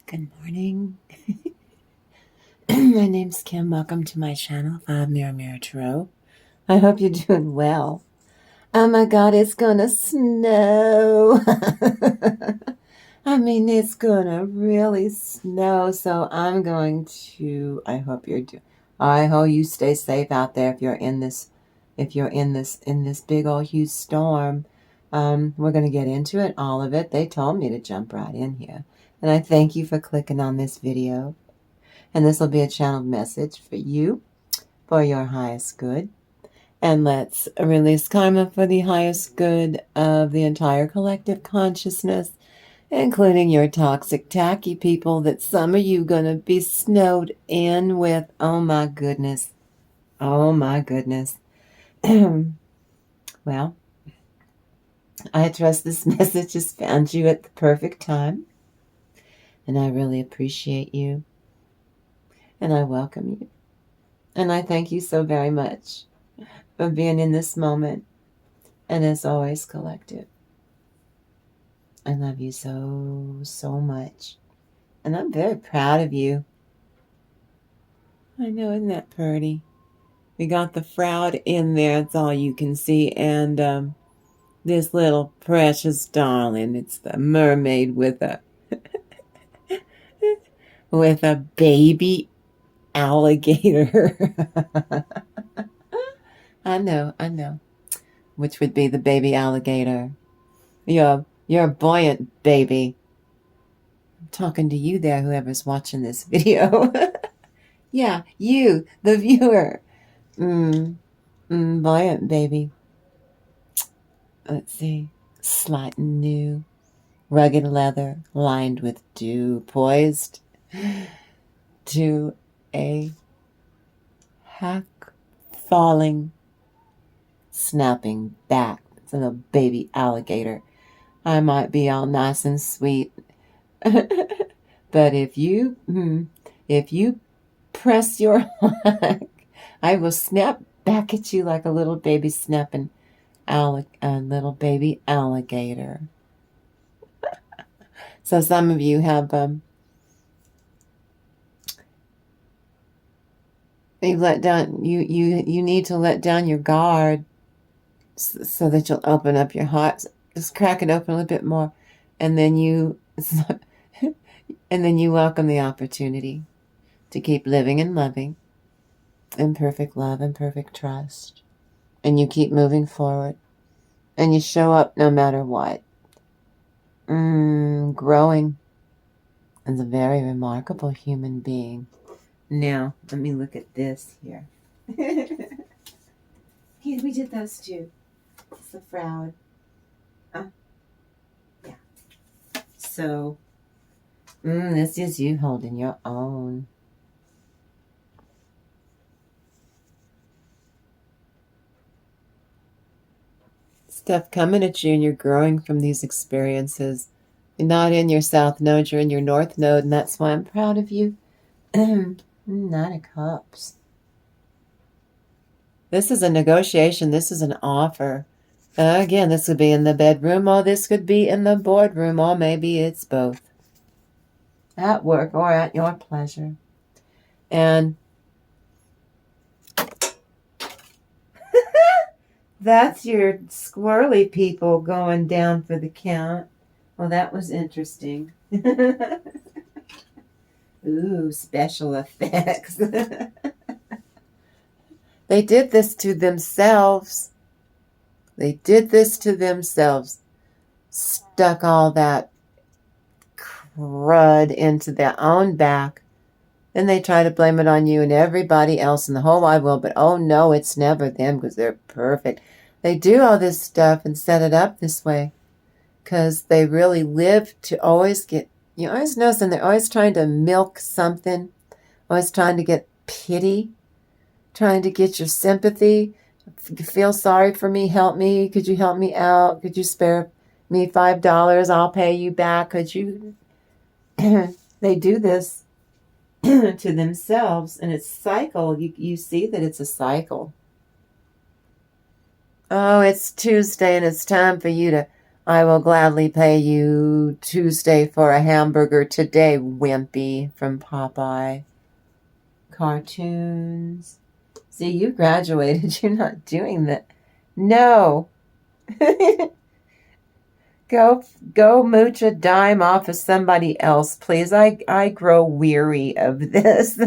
Good morning. My name's Kim. Welcome to my channel, 5 Mirror Mirror Tarot. I hope you're doing well. Oh my God, it's gonna snow. I mean, it's gonna really snow. So I'm going to. I hope you stay safe out there. If you're in this big old huge storm. We're gonna get into it, all of it. They told me to jump right in here, and I thank you for clicking on this video. And this will be a channeled message for you, for your highest good. And let's release karma for the highest good of the entire collective consciousness, including your toxic, tacky people that some of you going to be snowed in with. Oh my goodness. Oh my goodness. Well, I trust this message has found you at the perfect time. And I really appreciate you. And I welcome you. And I thank you so very much for being in this moment. And as always, collective, I love you so, so much. And I'm very proud of you. I know, isn't that pretty? We got the Froud in there. That's all you can see. And this little precious darling. It's the mermaid with a with a baby alligator. I know. Which would be the baby alligator. You're a buoyant baby. I'm talking to you there, whoever's watching this video. Yeah, you, the viewer. Buoyant baby. Let's see. Slight and new. Rugged leather, lined with dew, poised to a hack falling, snapping back. It's a little baby alligator. I might be all nice and sweet, but if you press your luck, I will snap back at you like a little baby snapping a little baby alligator. So some of you have you've let down. You need to let down your guard so that you'll open up your heart. Just crack it open a little bit more, and then you welcome the opportunity to keep living and loving in perfect love and perfect trust. And you keep moving forward. And you show up no matter what. Growing as a very remarkable human being. Now, let me look at this here. Here, we did those two. It's the Froud. Yeah. So, this is you holding your own. Stuff coming at you, and you're growing from these experiences. You're not in your South Node, you're in your North Node, and that's why I'm proud of you. 9 of Cups. This is a negotiation. This is an offer. Again, this could be in the bedroom, or this could be in the boardroom, or maybe it's both. At work or at your pleasure. And that's your squirrely people going down for the count. Well, that was interesting. Ooh, special effects. They did this to themselves. They did this to themselves. Stuck all that crud into their own back. Then they try to blame it on you and everybody else in the whole wide world. But oh no, it's never them because they're perfect. They do all this stuff and set it up this way because they really live to always get, you always notice, and they're always trying to milk something, always trying to get pity, trying to get your sympathy. Feel sorry for me, help me, could you help me out, could you spare me $5, I'll pay you back, could you? They do this to themselves, and it's cycle. You see that it's a cycle. Oh, it's Tuesday and it's time for you to I will gladly pay you Tuesday for a hamburger today, Wimpy from Popeye. Cartoons. See, you graduated. You're not doing that. No. Go mooch a dime off of somebody else, please. I grow weary of this.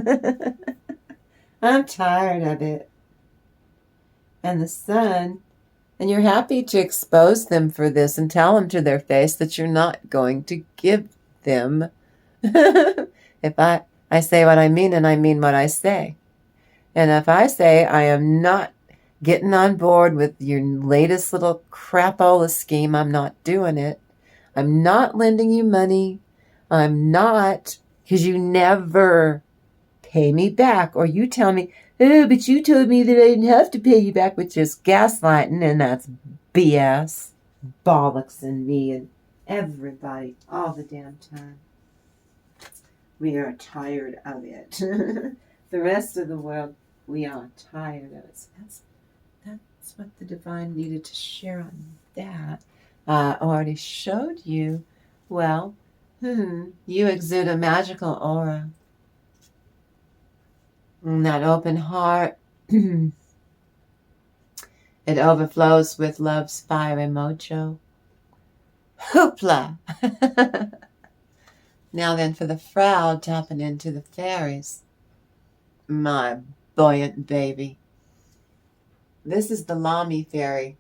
I'm tired of it. And the sun. And you're happy to expose them for this and tell them to their face that you're not going to give them. If I say what I mean and I mean what I say. And if I say I am not getting on board with your latest little crapola scheme, I'm not doing it. I'm not lending you money. I'm not, because you never pay me back. Or you tell me, oh, but you told me that I didn't have to pay you back, which is gaslighting, and that's BS. Bollocks and me and everybody all the damn time. We are tired of it. The rest of the world, we are tired of it. So that's what the divine needed to share on that. I already showed you. Well, you exude a magical aura. And that open heart, it overflows with love's fiery mojo. Hoopla! Now then for the Frau, tapping into the fairies. My buoyant baby. This is the Lami fairy.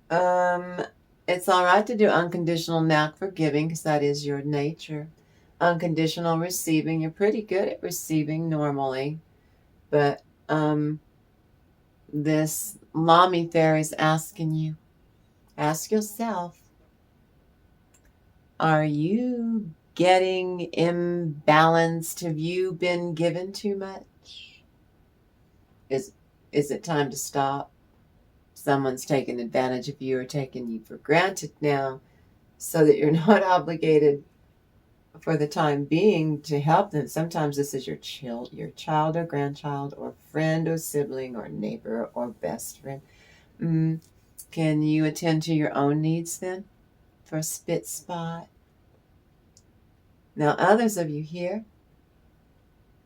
It's all right to do unconditional knack for giving because that is your nature. Unconditional receiving, you're pretty good at receiving normally. But this Lami fairy is asking you, ask yourself, are you getting imbalanced? Have you been given too much? Is it time to stop? Someone's taking advantage of you or taking you for granted now so that you're not obligated for the time being to help them. Sometimes this is your child or grandchild or friend or sibling or neighbor or best friend. Can you attend to your own needs then for a spit spot? Now others of you here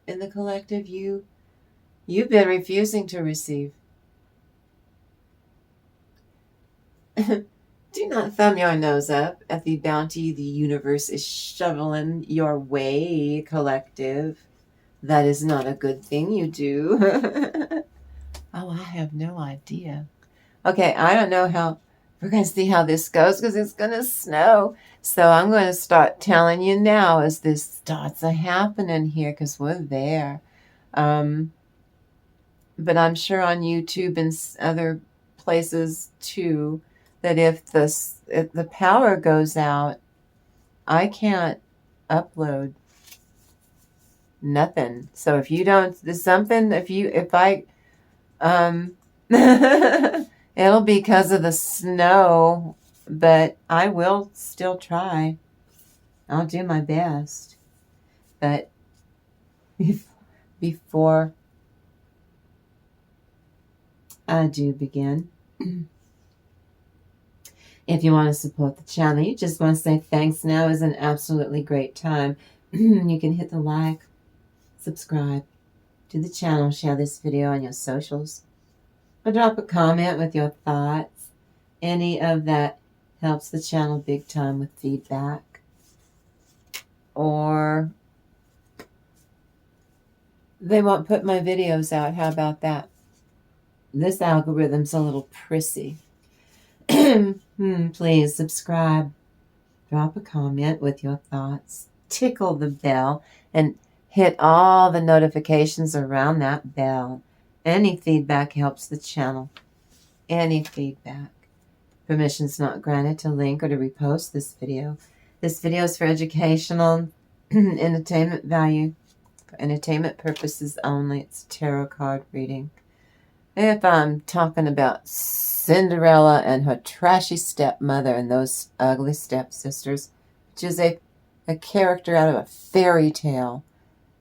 in the collective, you've been refusing to receive. Do not thumb your nose up at the bounty the universe is shoveling your way, collective. That is not a good thing you do. Oh, I have no idea. Okay, I don't know how. We're going to see how this goes because it's going to snow. So I'm going to start telling you now as this starts happening here because we're there. But I'm sure on YouTube and other places too, that if the power goes out, I can't upload nothing. So if you don't, there's something, it'll be because of the snow, but I will still try. I'll do my best. But before I do begin, if you want to support the channel, you just want to say thanks, now is an absolutely great time. You can hit the like, subscribe to the channel, share this video on your socials, or drop a comment with your thoughts. Any of that helps the channel big time with feedback. Or they won't put my videos out. How about that? This algorithm's a little prissy. Please subscribe, drop a comment with your thoughts, tickle the bell, and hit all the notifications around that bell. Any feedback helps the channel. Any feedback. Permission's not granted to link or to repost this video. This video is for educational entertainment value, for entertainment purposes only. It's a tarot card reading. If I'm talking about Cinderella and her trashy stepmother and those ugly stepsisters, which is a character out of a fairy tale,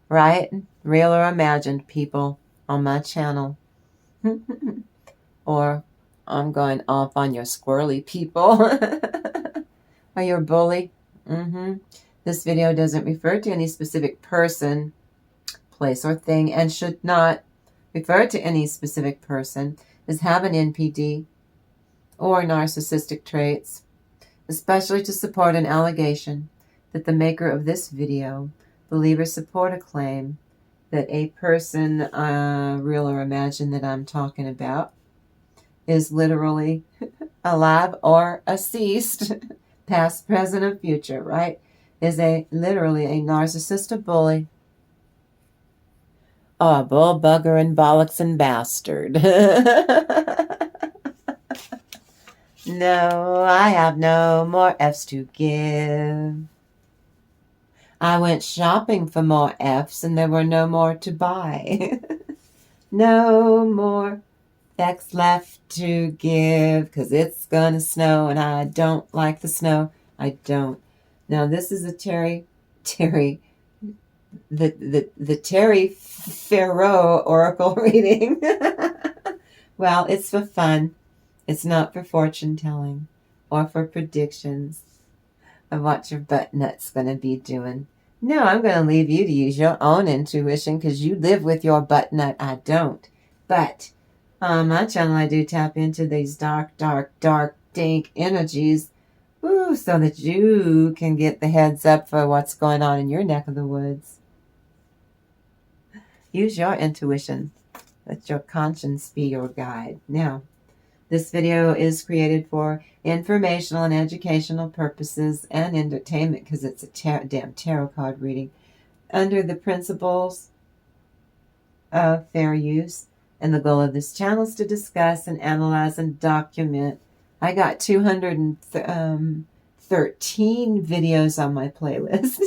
right? Real or imagined, people on my channel. Or I'm going off on your squirrely people. Are you a bully? This video doesn't refer to any specific person, place, or thing, and should not refer to any specific person as having NPD or narcissistic traits, especially to support an allegation that the maker of this video believe or support a claim that a person, real or imagined, that I'm talking about is literally alive or deceased, past, present, or future, right? Is literally a narcissist, a bully, a bull, bugger, and bollocks and bastard. No, I have no more F's to give. I went shopping for more F's and there were no more to buy. No more F's left to give because it's gonna snow and I don't like the snow. I don't. Now this is a Terry, the Terry Farrow Oracle reading. Well, it's for fun. It's not for fortune telling or for predictions of what your butt nut's going to be doing. No, I'm going to leave you to use your own intuition because you live with your butt nut. I don't. But on my channel, I do tap into these dark, dank energies, so that you can get the heads up for what's going on in your neck of the woods. Use your intuition. Let your conscience be your guide. Now, this video is created for informational and educational purposes and entertainment because it's a damn tarot card reading under the principles of fair use. And the goal of this channel is to discuss and analyze and document. I got 213 videos on my playlist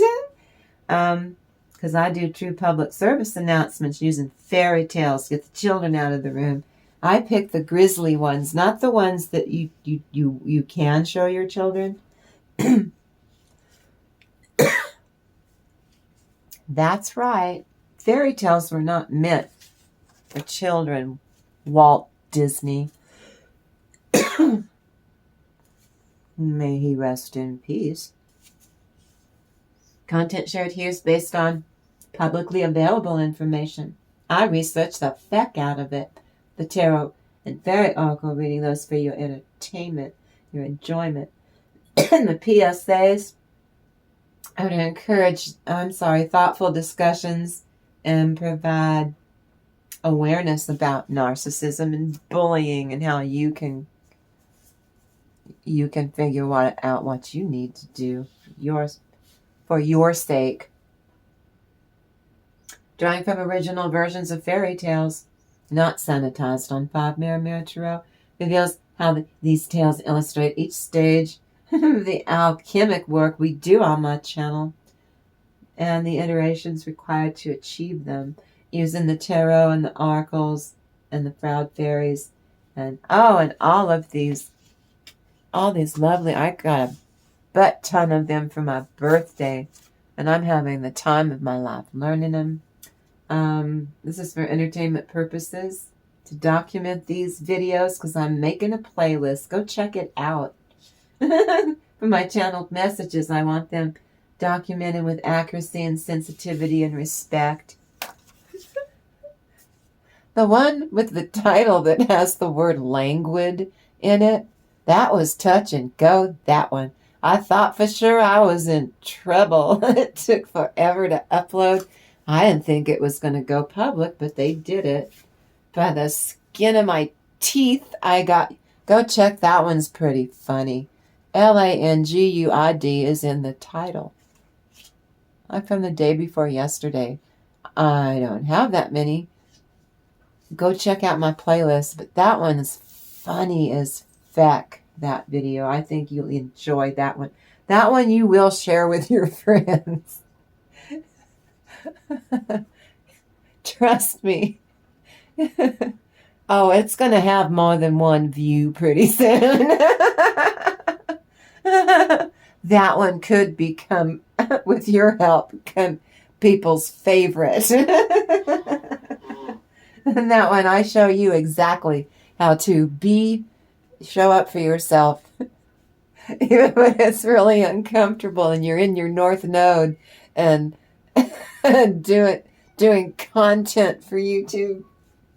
because I do true public service announcements using fairy tales to get the children out of the room. I pick the grisly ones, not the ones that you can show your children. That's right. Fairy tales were not meant for children, Walt Disney. May he rest in peace. Content shared here is based on publicly available information. I researched the feck out of it. The tarot and fairy oracle reading, those for your entertainment, your enjoyment. And the PSAs are to encourage, thoughtful discussions and provide awareness about narcissism and bullying and how you can figure out what you need to do for your sake. Drawing from original versions of fairy tales, not sanitized on 5mm Tarot, reveals how these tales illustrate each stage of the alchemic work we do on my channel and the iterations required to achieve them, using the tarot and the oracles and the proud fairies and all these lovely, I got a butt ton of them for my birthday and I'm having the time of my life learning them. This is for entertainment purposes, to document these videos because I'm making a playlist. Go check it out. For my channeled messages, I want them documented with accuracy and sensitivity and respect. The one with the title that has the word languid in it, that was touch and go, that one. I thought for sure I was in trouble. It took forever to upload. I didn't think it was going to go public, but they did it. By the skin of my teeth, go check that one's pretty funny. Languid is in the title. I'm from the day before yesterday. I don't have that many. Go check out my playlist, but that one is funny as feck, that video. I think you'll enjoy that one. That one you will share with your friends. Trust me. Oh, it's going to have more than one view pretty soon. That one could become, with your help, become people's favorite. And that one, I show you exactly how to be show up for yourself. Even when it's really uncomfortable and you're in your North Node and doing content for YouTube.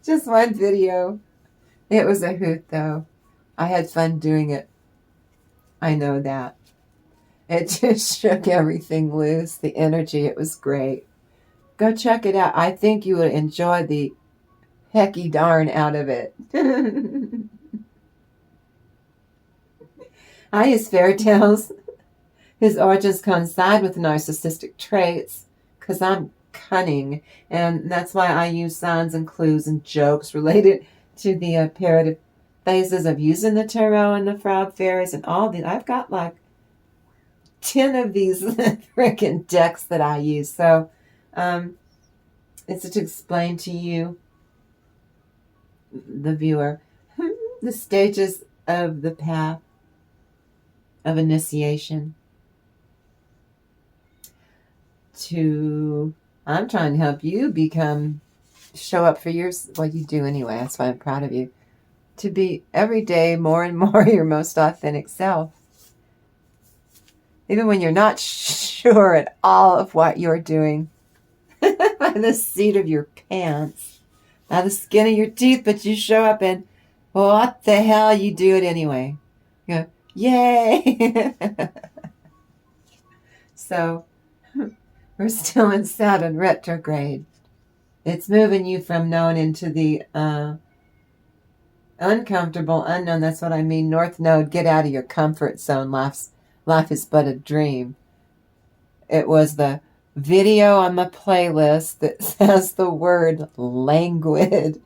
Just one video. It was a hoot, though. I had fun doing it. I know that. It just shook everything loose, the energy. It was great. Go check it out. I think you would enjoy the hecky darn out of it. I use fairy tales. His origins coincide with narcissistic traits because I'm cunning, and that's why I use signs and clues and jokes related to the imperative phases of using the tarot and the frog fairies and all these. I've got like 10 of these freaking decks that I use. So it's to explain to you, the viewer, the stages of the path of initiation. I'm trying to help you show up for what you do anyway. That's why I'm proud of you. To be every day more and more your most authentic self. Even when you're not sure at all of what you're doing. By the seat of your pants. By the skin of your teeth, but you show up and what the hell, you do it anyway. You go, yay! So, we're still in Saturn retrograde. It's moving you from known into the uncomfortable, unknown. That's what I mean. North Node, get out of your comfort zone. Life is but a dream. It was the video on my playlist that says the word languid.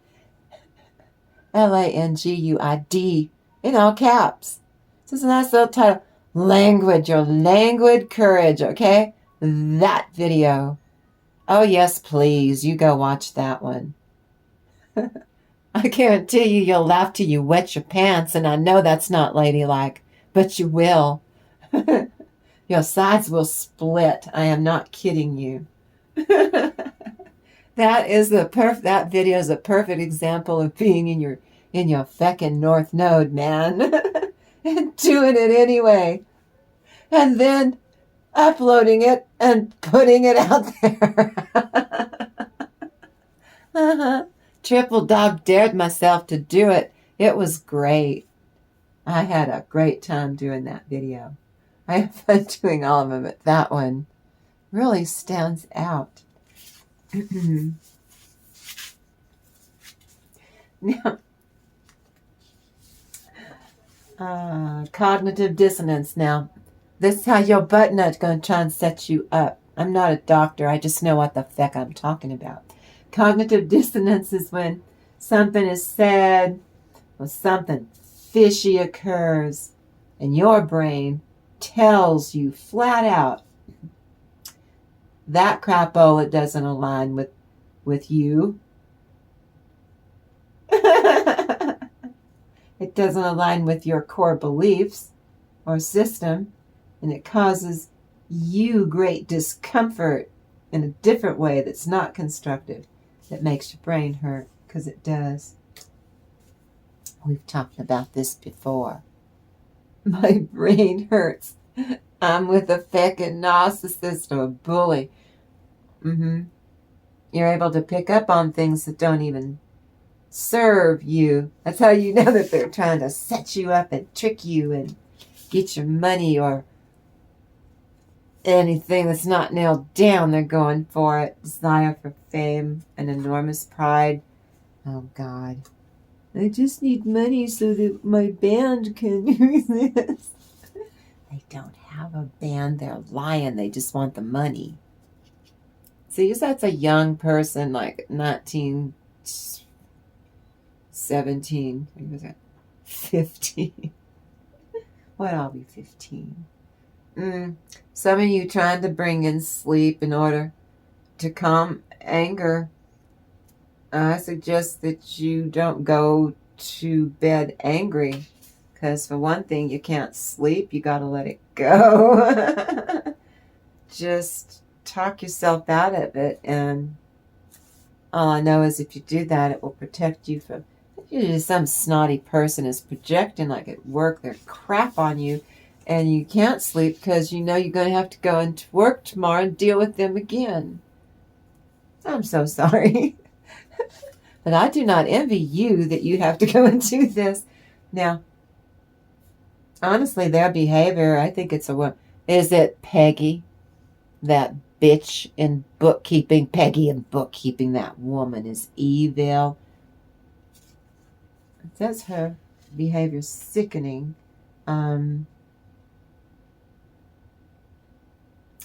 Languid in all caps. This is a nice little title. Languid, your languid courage, okay? That video. Oh, yes, please. You go watch that one. I guarantee you'll laugh till you wet your pants, and I know that's not ladylike, but you will. Your sides will split. I am not kidding you. That video is a perfect example of being in your feckin' North Node, man. And doing it anyway. And then uploading it and putting it out there. Triple dog dared myself to do it. It was great. I had a great time doing that video. I have fun doing all of them, but that one really stands out. Now, cognitive dissonance. Now, this is how your butt nut's going to try and set you up. I'm not a doctor. I just know what the feck I'm talking about. Cognitive dissonance is when something is said or something fishy occurs and your brain tells you flat out that crapola doesn't align with you. It doesn't align with your core beliefs or system, and it causes you great discomfort in a different way that's not constructive. That makes your brain hurt, because it does. We've talked about this before. My brain hurts. I'm with a feckin' narcissist or a bully. You're able to pick up on things that don't even serve you. That's how you know that they're trying to set you up and trick you and get your money or anything that's not nailed down. They're going for it. Desire for fame, an enormous pride. Oh, God. I just need money so that my band can resist. They don't have a band. They're lying. They just want the money. See, that's a young person, like 19, 17, what was that? 15. What, I'll be 15. Some of you trying to bring in sleep in order to calm anger. I suggest that you don't go to bed angry, because for one thing, you can't sleep. You got to let it go. Just talk yourself out of it, and all I know is if you do that, it will protect you from, if Usually some snotty person is projecting like at work their crap on you, and you can't sleep because you know you're going to have to go into work tomorrow and deal with them again. I'm so sorry. But I do not envy you that you have to go and do this. Now, honestly, their behavior, I think it's a woman. Is it Peggy? That bitch in bookkeeping. Peggy in bookkeeping. That woman is evil. It says her behavior sickening. Oh,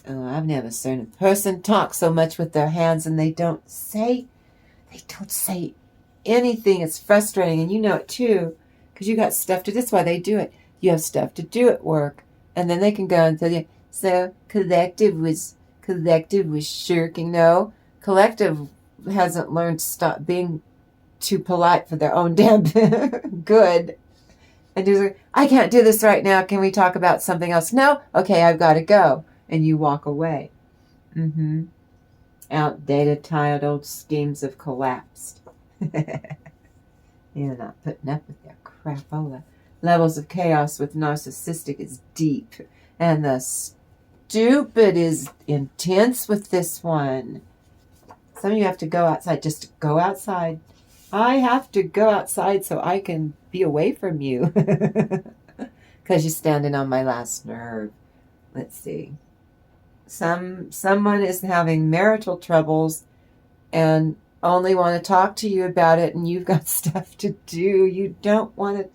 I've never seen a person talk so much with their hands and they don't say anything. It's frustrating, and you know it too, because you got stuff to do. That's why they do it. You have stuff to do at work, and then they can go and tell you, so collective was shirking. No, collective hasn't learned to stop being too polite for their own damn good. And just like, I can't do this right now. Can we talk about something else? No? Okay, I've got to go. And you walk away. Outdated, tired old schemes have collapsed. You're not putting up with their crapola. Levels of chaos with narcissistic is deep. And the stupid is intense with this one. Some of you have to go outside. Just go outside. I have to go outside so I can be away from you. Because you're standing on my last nerve. Let's see. Someone is having marital troubles and only want to talk to you about it, and you've got stuff to do. You don't want to.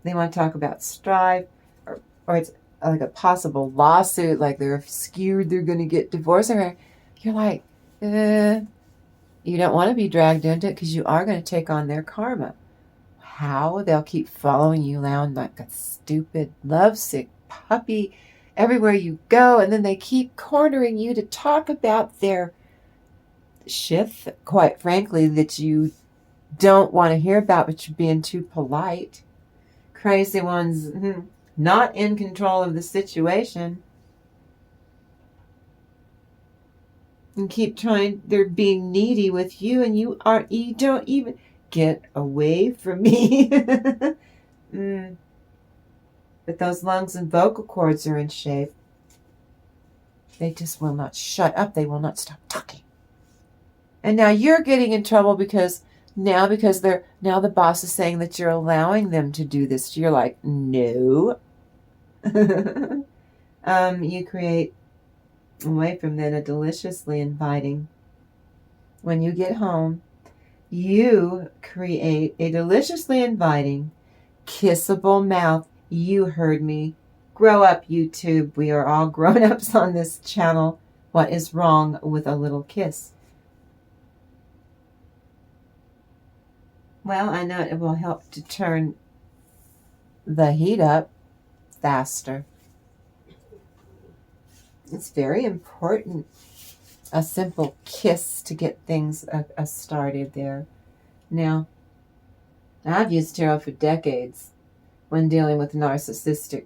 They want to talk about strife, or it's like a possible lawsuit, like they're scared they're going to get divorced. Or you're like, you don't want to be dragged into it because you are going to take on their karma. How? They'll keep following you around like a stupid, lovesick puppy everywhere you go, and then they keep cornering you to talk about their shit, quite frankly, that you don't want to hear about, but you're being too polite. Crazy ones not in control of the situation and keep trying. They're being needy with you, and you don't even get away from me. But those lungs and vocal cords are in shape. They just will not shut up. They will not stop talking. And now you're getting in trouble because the boss is saying that you're allowing them to do this. You're like, no. You create away from them a deliciously inviting. When you get home, you create a deliciously inviting, kissable mouth. You heard me. Grow up, YouTube. We are all grown-ups on this channel. What is wrong with a little kiss? Well, I know it will help to turn the heat up faster. It's very important. A simple kiss to get things started there. Now, I've used tarot for decades when dealing with narcissistic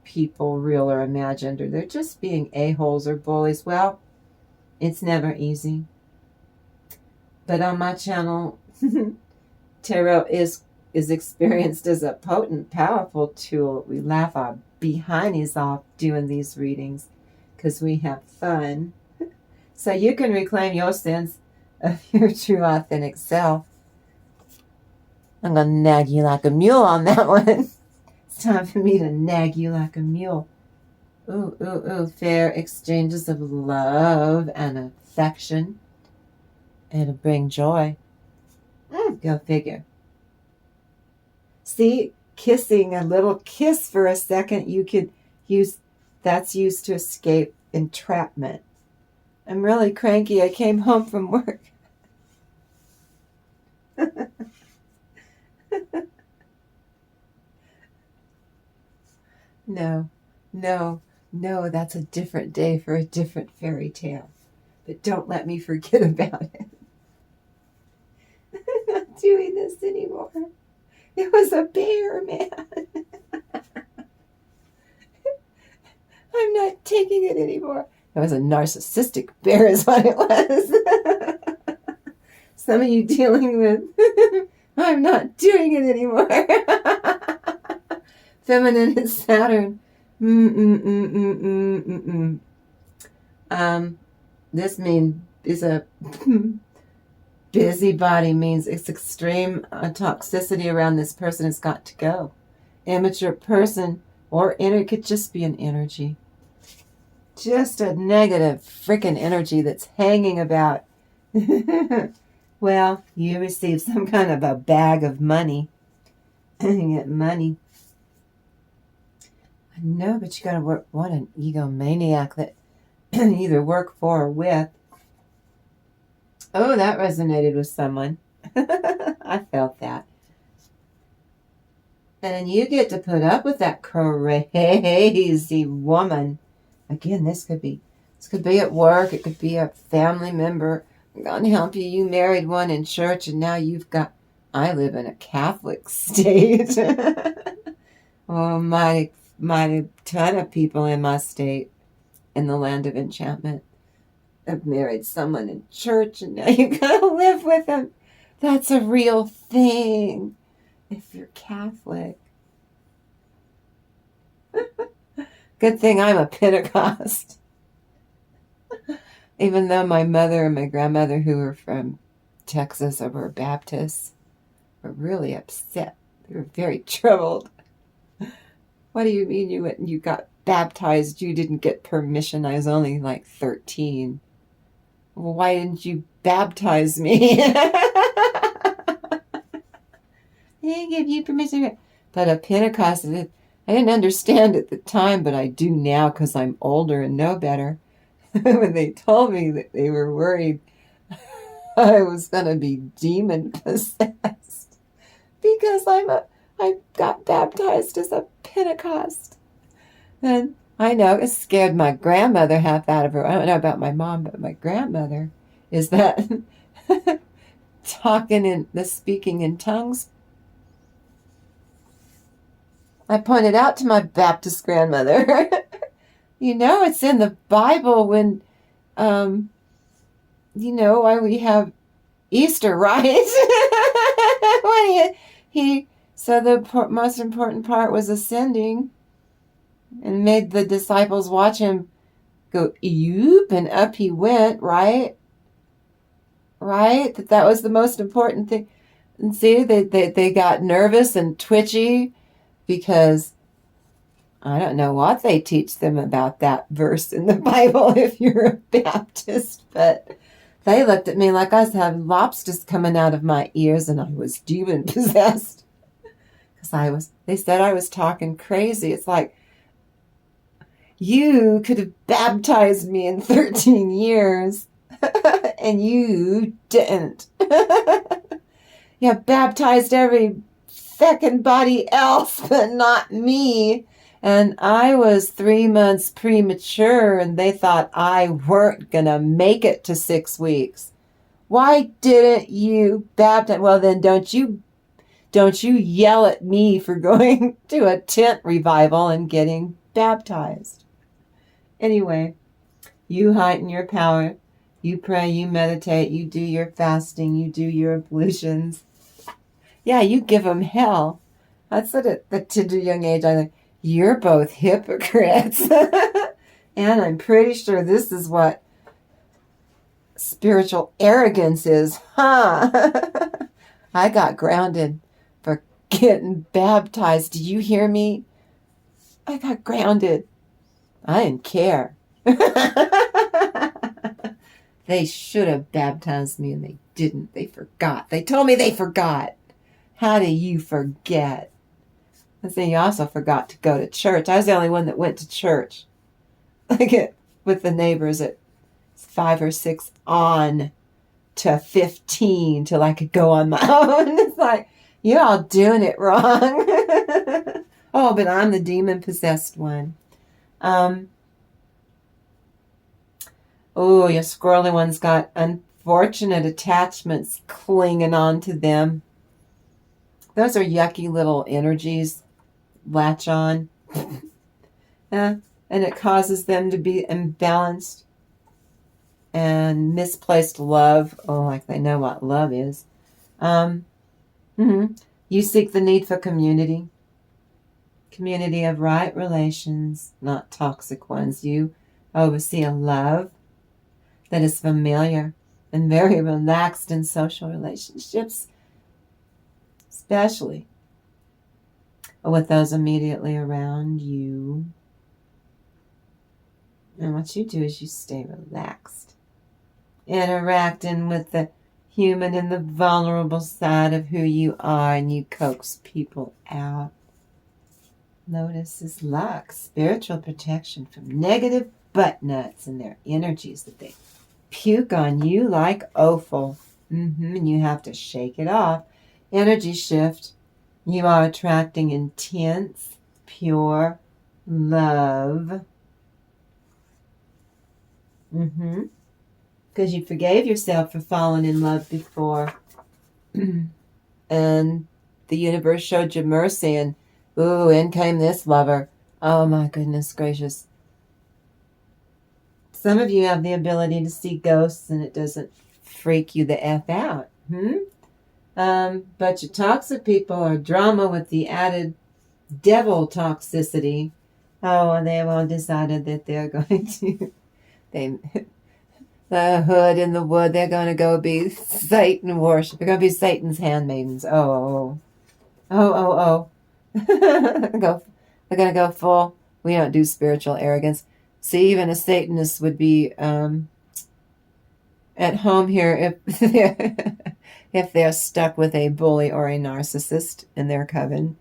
people, real or imagined, or they're just being a-holes or bullies. Well, it's never easy. But on my channel, tarot is experienced as a potent, powerful tool. We laugh our behindies off doing these readings because we have fun. So you can reclaim your sense of your true, authentic self. I'm going to nag you like a mule on that one. It's time for me to nag you like a mule. Ooh, ooh, ooh. Fair exchanges of love and affection. It'll bring joy. Go figure. See, kissing, a little kiss for a second, you could use, that's used to escape entrapment. I'm really cranky. I came home from work. No, that's a different day for a different fairy tale. But don't let me forget about it. I'm not doing this anymore. It was a bear, man. I'm not taking it anymore. It was a narcissistic bear is what it was. Some of you dealing with I'm not doing it anymore. Feminine is Saturn. This is a busybody, means it's extreme toxicity around this person has got to go. Immature person, or it could just be an energy. Just a negative freaking energy that's hanging about. Well, you receive some kind of a bag of money. You get money. I know, but you gotta work. What an egomaniac that either work for or with. Oh, that resonated with someone. I felt that. And you get to put up with that crazy woman. Again, this could be at work. It could be a family member. I'm going to help you. You married one in church, and now you've got... I live in a Catholic state. Oh, my ton of people in my state, in the land of enchantment, have married someone in church, and now you've got to live with them. That's a real thing if you're Catholic. Good thing I'm a Pentecost. Even though my mother and my grandmother, who were from Texas, were Baptists, were really upset. They were very troubled. What do you mean you got baptized? You didn't get permission. I was only like 13. Well, why didn't you baptize me? They give you permission. But a Pentecost, I didn't understand at the time, but I do now because I'm older and know better. When they told me that they were worried I was going to be demon possessed because I got baptized as a Pentecost. And I know it scared my grandmother half out of her. I don't know about my mom, but my grandmother is that speaking in tongues. I pointed out to my Baptist grandmother, it's in the Bible when, why we have Easter, right? So the most important part was ascending and made the disciples watch him go, yoop, and up he went, right? Right? That was the most important thing. And see, they got nervous and twitchy because I don't know what they teach them about that verse in the Bible if you're a Baptist, but they looked at me like I was having lobsters coming out of my ears and I was demon possessed. Because they said I was talking crazy. It's like, you could have baptized me in 13 years and you didn't. You baptized every feckin' body else, but not me. And I was 3 months premature, and they thought I weren't going to make it to 6 weeks. Why didn't you baptize? Well, then don't you yell at me for going to a tent revival and getting baptized. Anyway, you heighten your power. You pray, you meditate, you do your fasting, you do your ablutions. Yeah, you give them hell. That's what at the tender young age I think. You're both hypocrites. And I'm pretty sure this is what spiritual arrogance is. Huh? I got grounded for getting baptized. Did you hear me? I got grounded. I didn't care. They should have baptized me and they didn't. They forgot. They told me they forgot. How do you forget? And then you also forgot to go to church. I was the only one that went to church. Like with the neighbors at 5 or 6 on to 15 till I could go on my own. It's like, you're all doing it wrong. Oh, but I'm the demon-possessed one. Oh, your squirrely one's got unfortunate attachments clinging on to them. Those are yucky little energies. Latch on. And it causes them to be imbalanced and misplaced love. Oh, like they know what love is. You seek the need for community. Community of right relations, not toxic ones. You oversee a love that is familiar and very relaxed in social relationships, especially with those immediately around you. And what you do is you stay relaxed, interacting with the human and the vulnerable side of who you are, and you coax people out. Notice this luck, spiritual protection from negative butt nuts and their energies that they puke on you like offal. And you have to shake it off. Energy shift. You are attracting intense, pure love. Because you forgave yourself for falling in love before. And the universe showed you mercy, and ooh, in came this lover. Oh my goodness gracious. Some of you have the ability to see ghosts and it doesn't freak you the F out. But your toxic people are drama with the added devil toxicity. Oh, and they've all decided that they're going to, the hood in the wood, they're going to go be Satan worship. They're going to be Satan's handmaidens. Oh. They're going to go full. We don't do spiritual arrogance. See, even a Satanist would be at home here if they're stuck with a bully or a narcissist in their coven.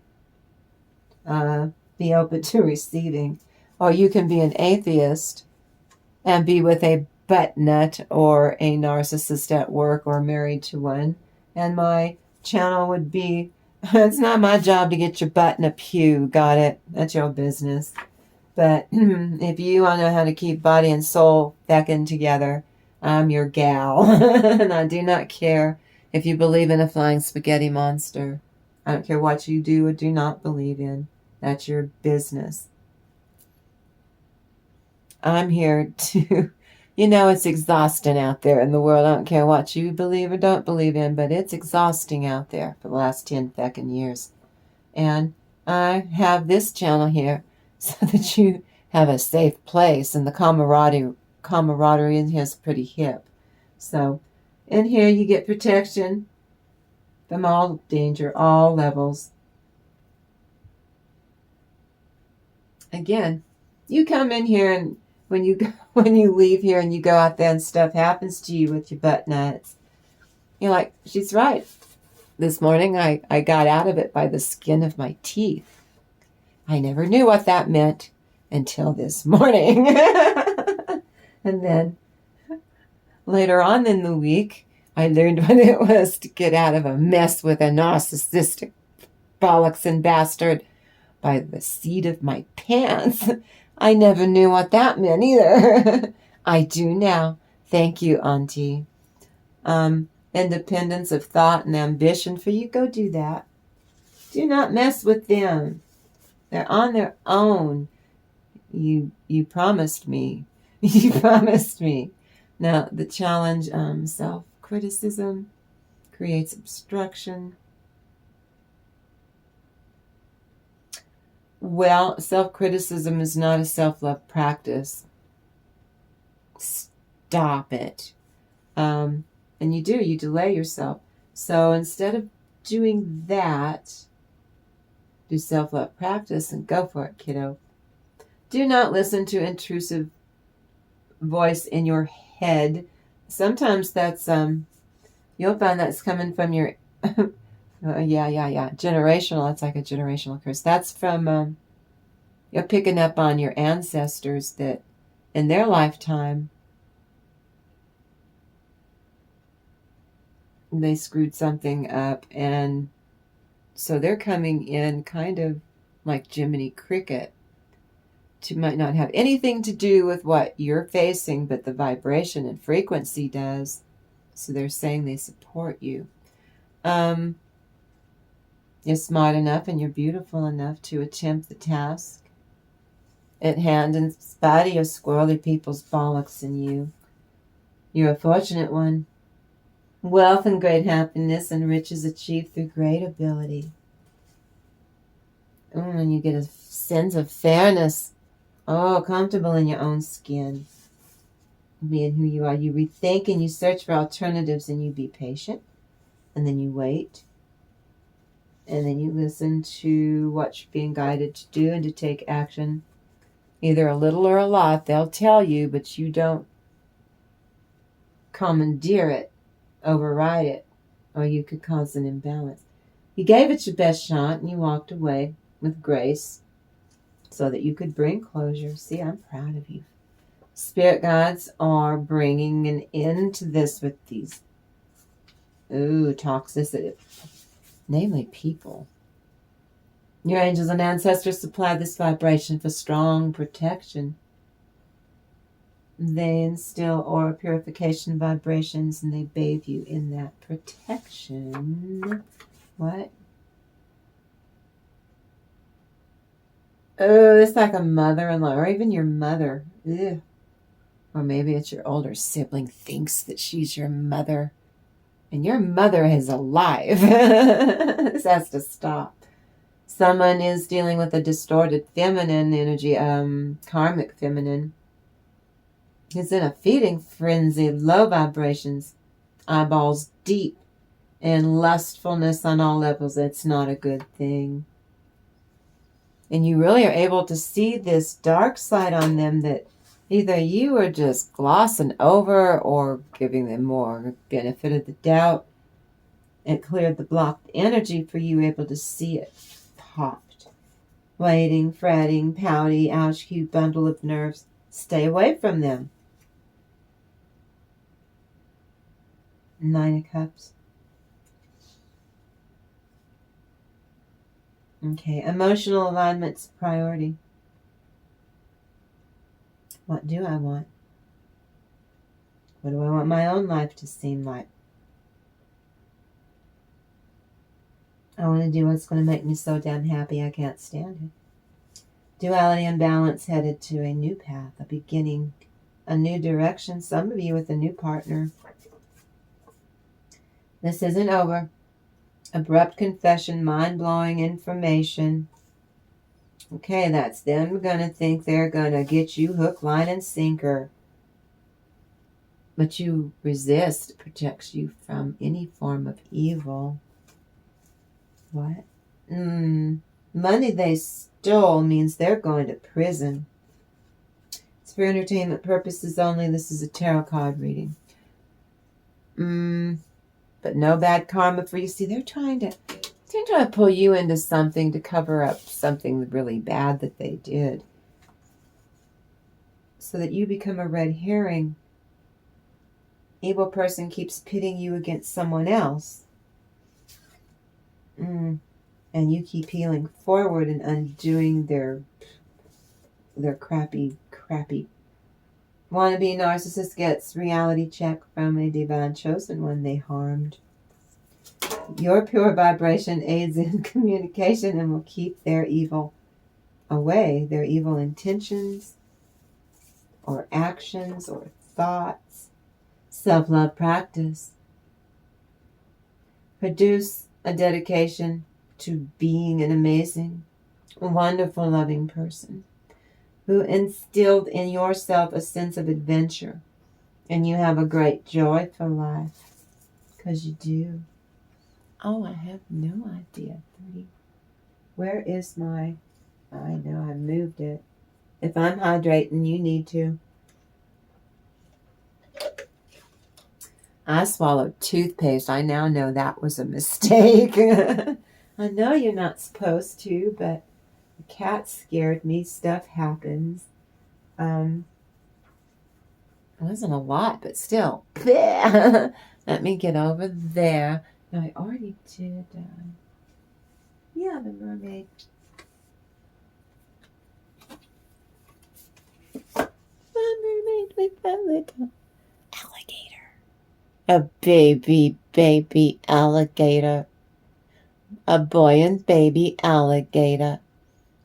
Be open to receiving. Or you can be an atheist and be with a butt nut or a narcissist at work or married to one. And my channel would be, it's not my job to get your butt in a pew. Got it? That's your business. But if you want to know how to keep body and soul beckoned together, I'm your gal. And I do not care if you believe in a flying spaghetti monster. I don't care what you do or do not believe in. That's your business. I'm here to, it's exhausting out there in the world. I don't care what you believe or don't believe in, but it's exhausting out there for the last 10 fucking years. And I have this channel here so that you have a safe place, and the camaraderie in here is pretty hip. So in here you get protection from all danger, all levels. Again, you come in here, and when you leave here and you go out there and stuff happens to you with your butt nuts, you're like, she's right. This morning I got out of it by the skin of my teeth. I never knew what that meant until this morning. And then later on in the week, I learned what it was to get out of a mess with a narcissistic bollocks and bastard by the seat of my pants. I never knew what that meant either. I do now. Thank you, Auntie. Independence of thought and ambition for you. Go do that. Do not mess with them. They're on their own. You promised me. You promised me. Now, the challenge, self-criticism creates obstruction. Well, self-criticism is not a self-love practice. Stop it. And you delay yourself. So instead of doing that, do self-love practice and go for it, kiddo. Do not listen to intrusive voice in your head. Sometimes that's, you'll find that's coming from your, generational. That's like a generational curse. That's from, you're picking up on your ancestors that in their lifetime, they screwed something up, and so they're coming in kind of like Jiminy Cricket. It might not have anything to do with what you're facing, but the vibration and frequency does. So they're saying they support you. You're smart enough and you're beautiful enough to attempt the task at hand in spite of your squirrely people's bollocks and you. You're a fortunate one. Wealth and great happiness and riches achieved through great ability. And you get a sense of fairness. Oh, comfortable in your own skin. Being who you are. You rethink and you search for alternatives and you be patient. And then you wait. And then you listen to what you're being guided to do and to take action. Either a little or a lot. They'll tell you, but you don't commandeer it, override it, or you could cause an imbalance. You gave it your best shot and you walked away with grace so that you could bring closure. See, I'm proud of you. Spirit guides are bringing an end to this with these toxicity, namely people. Your angels and ancestors supply this vibration for strong protection. They instill aura purification vibrations and they bathe you in that protection. What? Oh, it's like a mother-in-law or even your mother. Ugh. Or maybe it's your older sibling thinks that she's your mother. And your mother is alive. This has to stop. Someone is dealing with a distorted feminine energy, karmic feminine. He's in a feeding frenzy, low vibrations, eyeballs deep, and lustfulness on all levels. It's not a good thing. And you really are able to see this dark side on them that either you are just glossing over or giving them more benefit of the doubt. It cleared the blocked energy for you, able to see it popped. Waiting, fretting, pouty, ouch, cute bundle of nerves. Stay away from them. 9 of Cups. Okay, emotional alignment's priority. What do I want? What do I want my own life to seem like? I want to do what's going to make me so damn happy I can't stand it. Duality and balance headed to a new path, a beginning, a new direction. Some of you with a new partner. This isn't over. Abrupt confession, mind-blowing information. Okay, that's them going to think they're going to get you hook, line, and sinker. But you resist. It protects you from any form of evil. What? Money they stole means they're going to prison. It's for entertainment purposes only. This is a tarot card reading. But no bad karma for you. See, they're trying to pull you into something to cover up something really bad that they did. So that you become a red herring. Evil person keeps pitting you against someone else. And you keep healing forward and undoing their crappy wannabe narcissist gets reality check from a divine chosen one they harmed. Your pure vibration aids in communication and will keep their evil away, their evil intentions or actions or thoughts. Self-love practice. Produce a dedication to being an amazing, wonderful, loving person who instilled in yourself a sense of adventure, and you have a great joy for life, because you do. Oh, I have no idea. 3. Where is my... I know, I moved it. If I'm hydrating, you need to. I swallowed toothpaste. I now know that was a mistake. I know you're not supposed to, but the cat scared me. Stuff happens. It wasn't a lot, but still. Let me get over there. No, I already did. Yeah, the mermaid. My mermaid with a little alligator. A baby alligator. A buoyant baby alligator.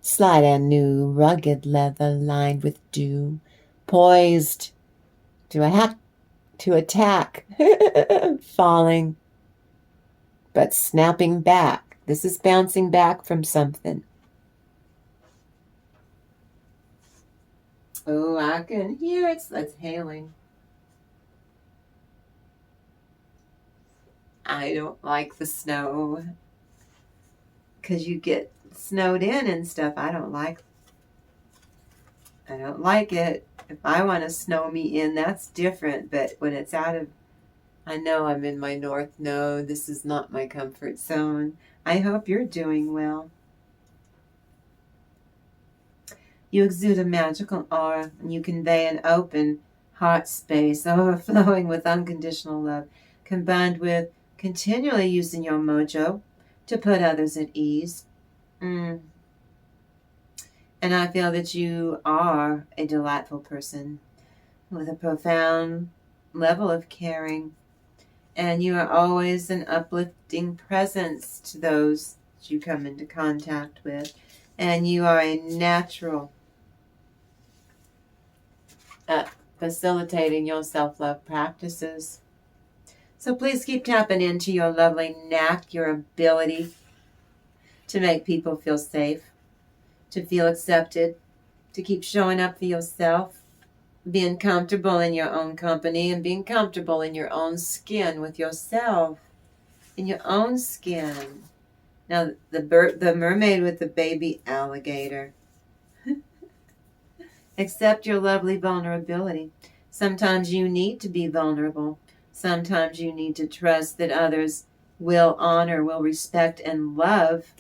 Slight and new, rugged leather lined with dew. Poised to to attack, falling, but snapping back. This is bouncing back from something. Oh, I can hear it. It's hailing. I don't like the snow because you get snowed in and stuff. I don't like it. If I want to snow me in, that's different. But when it's out of, I know I'm in my north node. This is not my comfort zone. I hope you're doing well. You exude a magical aura, and you convey an open heart space overflowing with unconditional love, combined with continually using your mojo to put others at ease. And I feel that you are a delightful person with a profound level of caring, and you are always an uplifting presence to those that you come into contact with, and you are a natural at facilitating your self-love practices. So please keep tapping into your lovely knack, your ability to make people feel safe, to feel accepted, to keep showing up for yourself, being comfortable in your own company and being comfortable in your own skin with yourself, in your own skin. Now, the mermaid with the baby alligator. Accept your lovely vulnerability. Sometimes you need to be vulnerable. Sometimes you need to trust that others will honor, will respect, and love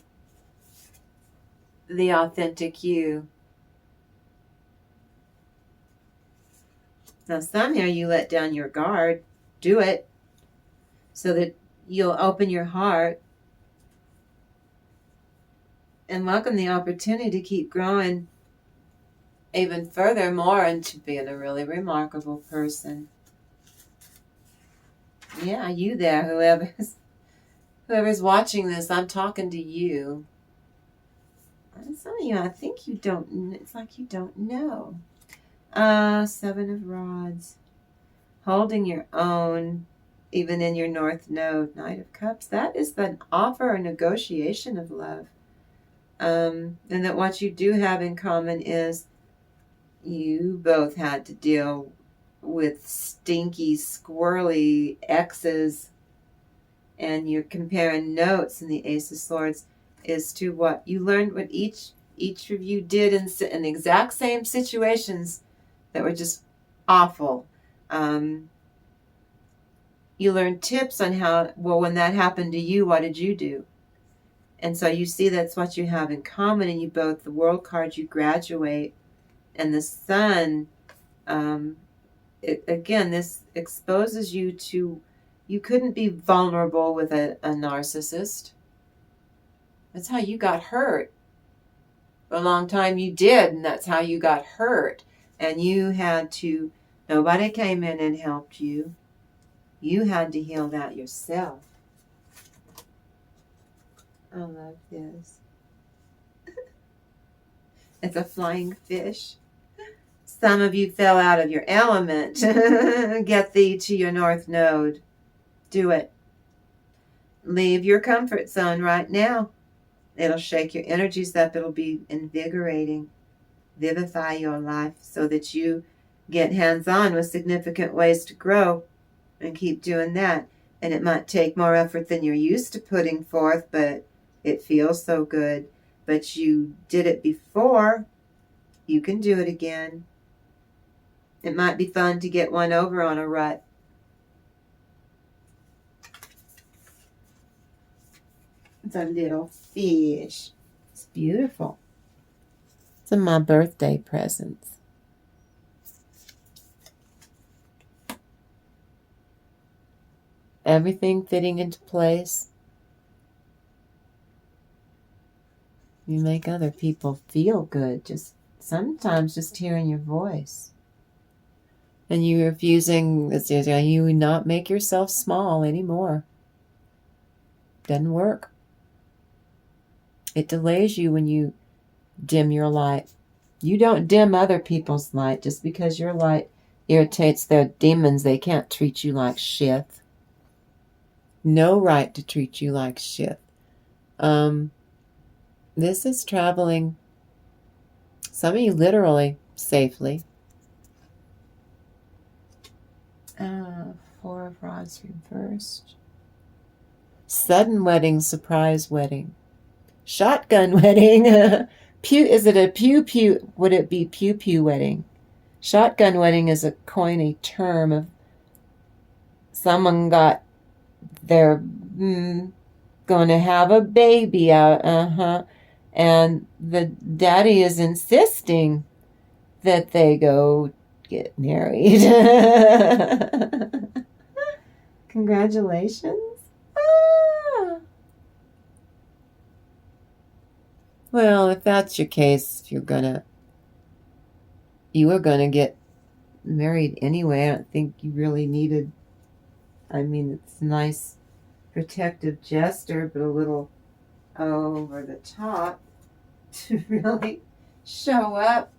the authentic you. Now, somehow you let down your guard. Do it so that you'll open your heart and welcome the opportunity to keep growing even further more into being a really remarkable person. Yeah, you there, whoever's watching this, I'm talking to you. And some of you, I think you don't, it's like you don't know. Seven of Rods. Holding your own, even in your North Node, Knight of Cups. That is the offer or negotiation of love. And that what you do have in common is you both had to deal with stinky, squirrely exes, and you're comparing notes in the Ace of Swords as to what you learned, what each of you did in the exact same situations that were just awful. You learned tips on how, well, when that happened to you, what did you do? And so you see that's what you have in common, and you both, the World card, you graduate, and the Sun, again, this exposes you to, you couldn't be vulnerable with a narcissist. That's how you got hurt. For a long time you did, and that's how you got hurt. And you had to, nobody came in and helped you. You had to heal that yourself. I love this. It's a flying fish. Some of you fell out of your element. Get thee to your North Node. Do it. Leave your comfort zone right now. It'll shake your energies up. It'll be invigorating. Vivify your life so that you get hands-on with significant ways to grow, and keep doing that. And it might take more effort than you're used to putting forth, but it feels so good. But you did it before. You can do it again. It might be fun to get one over on a rut. It's a little fish. It's beautiful. It's my birthday presents. Everything fitting into place. You make other people feel good, just sometimes just hearing your voice. And you refusing, you not make yourself small anymore. Doesn't work. It delays you when you dim your light. You don't dim other people's light just because your light irritates their demons. They can't treat you like shit. No right to treat you like shit. This is traveling, some of you literally, safely. Four of Rods reversed. Sudden wedding, surprise wedding. Shotgun wedding. Is it a pew-pew? Would it be pew-pew wedding? Shotgun wedding is a term of someone got their going to have a baby out, and the daddy is insisting that they go get married. Congratulations. Well, if that's your case, you were gonna get married anyway. I don't think you really needed, it's a nice protective gesture, but a little over the top to really show up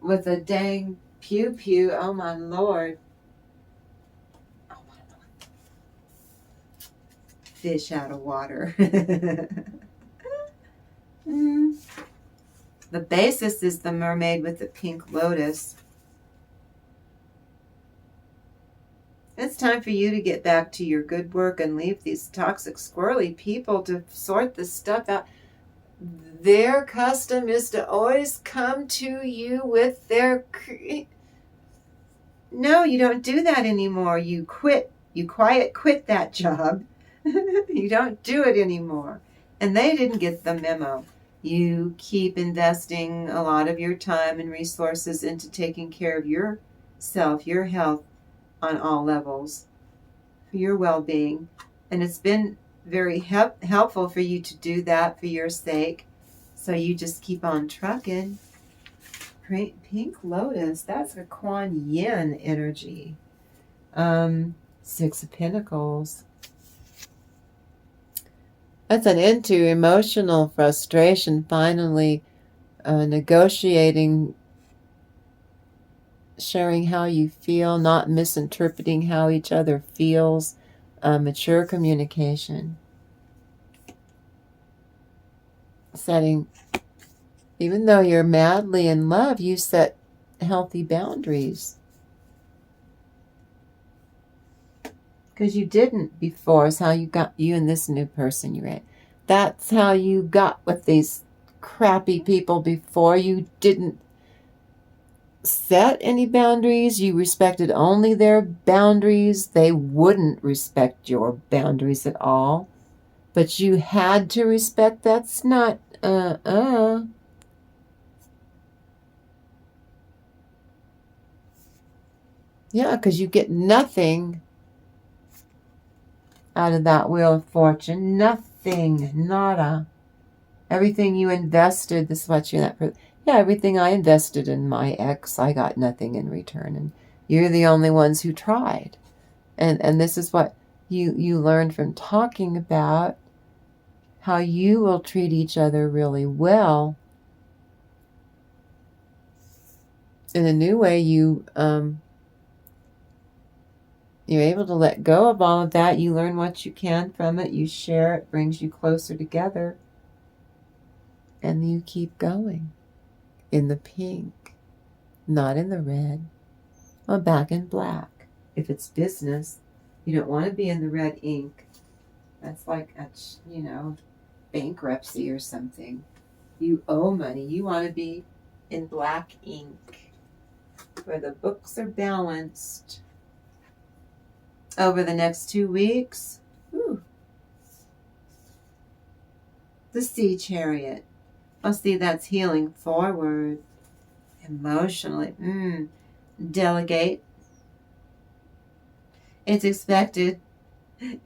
with a dang pew-pew. Oh my Lord. Oh my Lord. Fish out of water. The basis is the mermaid with the pink lotus. It's time for you to get back to your good work and leave these toxic, squirrely people to sort this stuff out. Their custom is to always come to you with their... No, you don't do that anymore. You quit. You quit that job. You don't do it anymore. And they didn't get the memo. You keep investing a lot of your time and resources into taking care of yourself, your health on all levels, for your well-being. And it's been very helpful for you to do that for your sake. So you just keep on trucking. Pink Lotus, that's a Kuan Yin energy. Six of Pentacles. That's an end to emotional frustration, finally negotiating, sharing how you feel, not misinterpreting how each other feels, mature communication. Setting, even though you're madly in love, you set healthy boundaries. Because you didn't before, is how you and this new person you're in. That's how you got with these crappy people before. You didn't set any boundaries. You respected only their boundaries. They wouldn't respect your boundaries at all. But you had to respect. That's not, Yeah, because you get nothing out of that Wheel of Fortune. Nothing. Nada. Everything you invested, this is what you that. Yeah, everything I invested in my ex, I got nothing in return. And you're the only ones who tried. And this is what you learned from talking about, how you will treat each other really well. In a new way, you're able to let go of all of that. You learn what you can from it. You share it. Brings you closer together. And you keep going. In the pink. Not in the red. Or back in black. If it's business, you don't want to be in the red ink. That's like, bankruptcy or something. You owe money. You want to be in black ink. Where the books are balanced. Over the next 2 weeks, the Sea Chariot. Oh, see, that's healing forward. Emotionally. Delegate. It's expected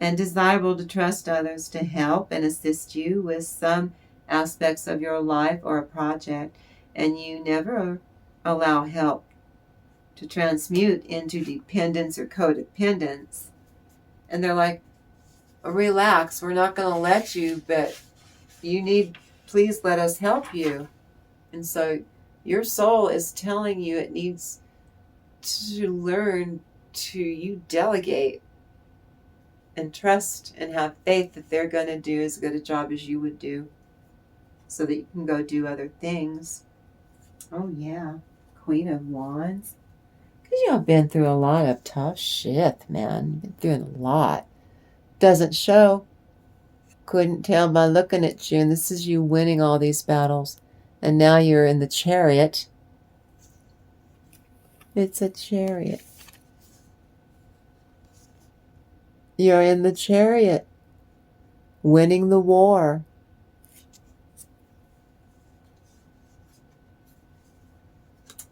and desirable to trust others to help and assist you with some aspects of your life or a project, and you never allow help to transmute into dependence or codependence. And they're like, relax, we're not going to let you, but please let us help you. And so your soul is telling you it needs to learn to you delegate and trust and have faith that they're going to do as good a job as you would do so that you can go do other things. Oh, yeah. Queen of Wands. Because you've been through a lot of tough shit, man. You've been through a lot. Doesn't show. Couldn't tell by looking at you. And this is you winning all these battles. And now you're in the Chariot. It's a Chariot. You're in the Chariot. Winning the war.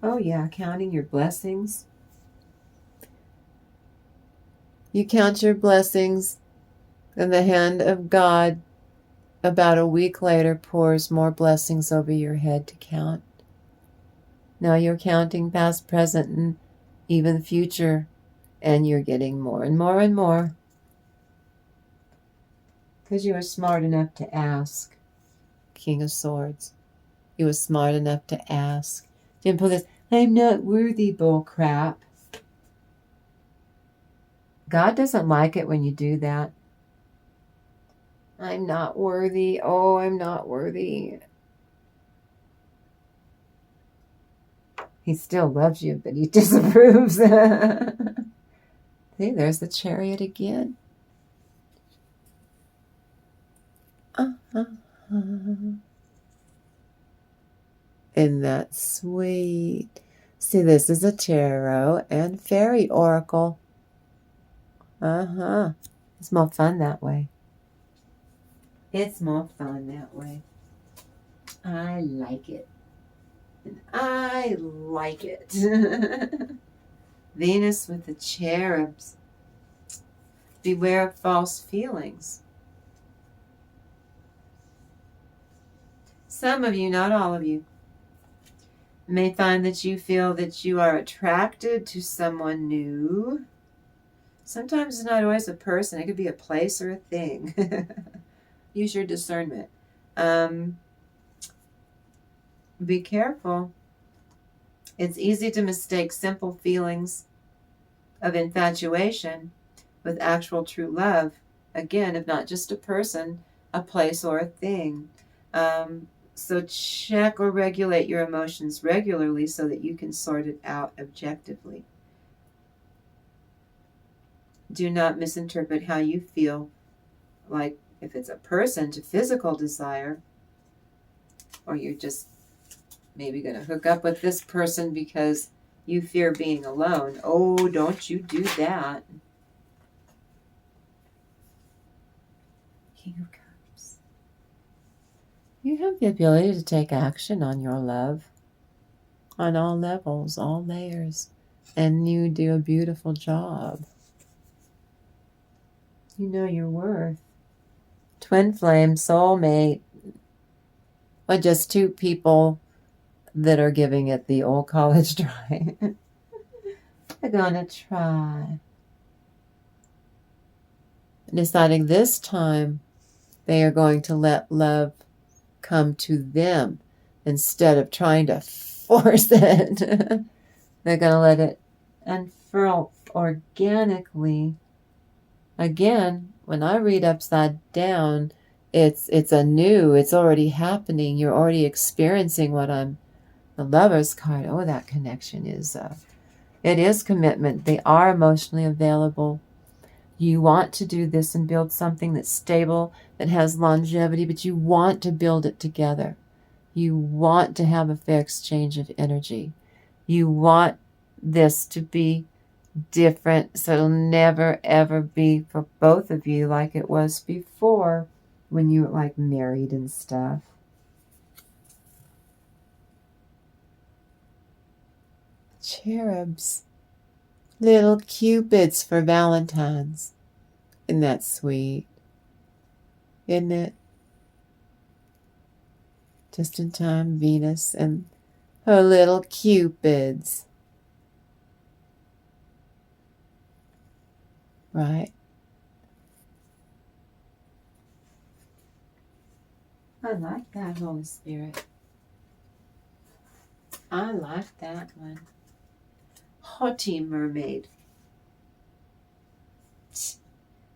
Oh, yeah. Counting your blessings. You count your blessings, and the hand of God about a week later pours more blessings over your head to count. Now you're counting past, present, and even future, and you're getting more and more and more. Because you were smart enough to ask. King of Swords. You were smart enough to ask. Didn't pull this, I'm not worthy bull crap. God doesn't like it when you do that. I'm not worthy. Oh, I'm not worthy. He still loves you, but he disapproves. See, there's the Chariot again. Isn't that sweet? See, this is a tarot and fairy oracle. It's more fun that way. It's more fun that way. I like it. And I like it. Venus with the cherubs. Beware of false feelings. Some of you, not all of you, may find that you feel that you are attracted to someone new. Sometimes it's not always a person. It could be a place or a thing. Use your discernment. Be careful. It's easy to mistake simple feelings of infatuation with actual true love. Again, if not just a person, a place or a thing. So check or regulate your emotions regularly so that you can sort it out objectively. Do not misinterpret how you feel, like if it's a person, to physical desire, or you're just maybe going to hook up with this person because you fear being alone. Oh, don't you do that. King of Cups. You have the ability to take action on your love on all levels, all layers, and you do a beautiful job. You know your worth. Twin flame, soulmate, or just two people that are giving it the old college try. They're gonna try. Deciding this time they are going to let love come to them instead of trying to force it. They're going to let it unfurl organically. Again, when I read upside down, it's anew. It's already happening. You're already experiencing what I'm. The Lover's card. Oh, that connection is. It is commitment. They are emotionally available. You want to do this and build something that's stable, that has longevity, but you want to build it together. You want to have a fair exchange of energy. You want this to be different, so it'll never, ever be for both of you like it was before when you were like married and stuff. Cherubs. Little cupids for Valentine's. Isn't that sweet? Isn't it? Just in time, Venus and her little cupids. Right? I like that, Holy Spirit. I like that one. haughty mermaid.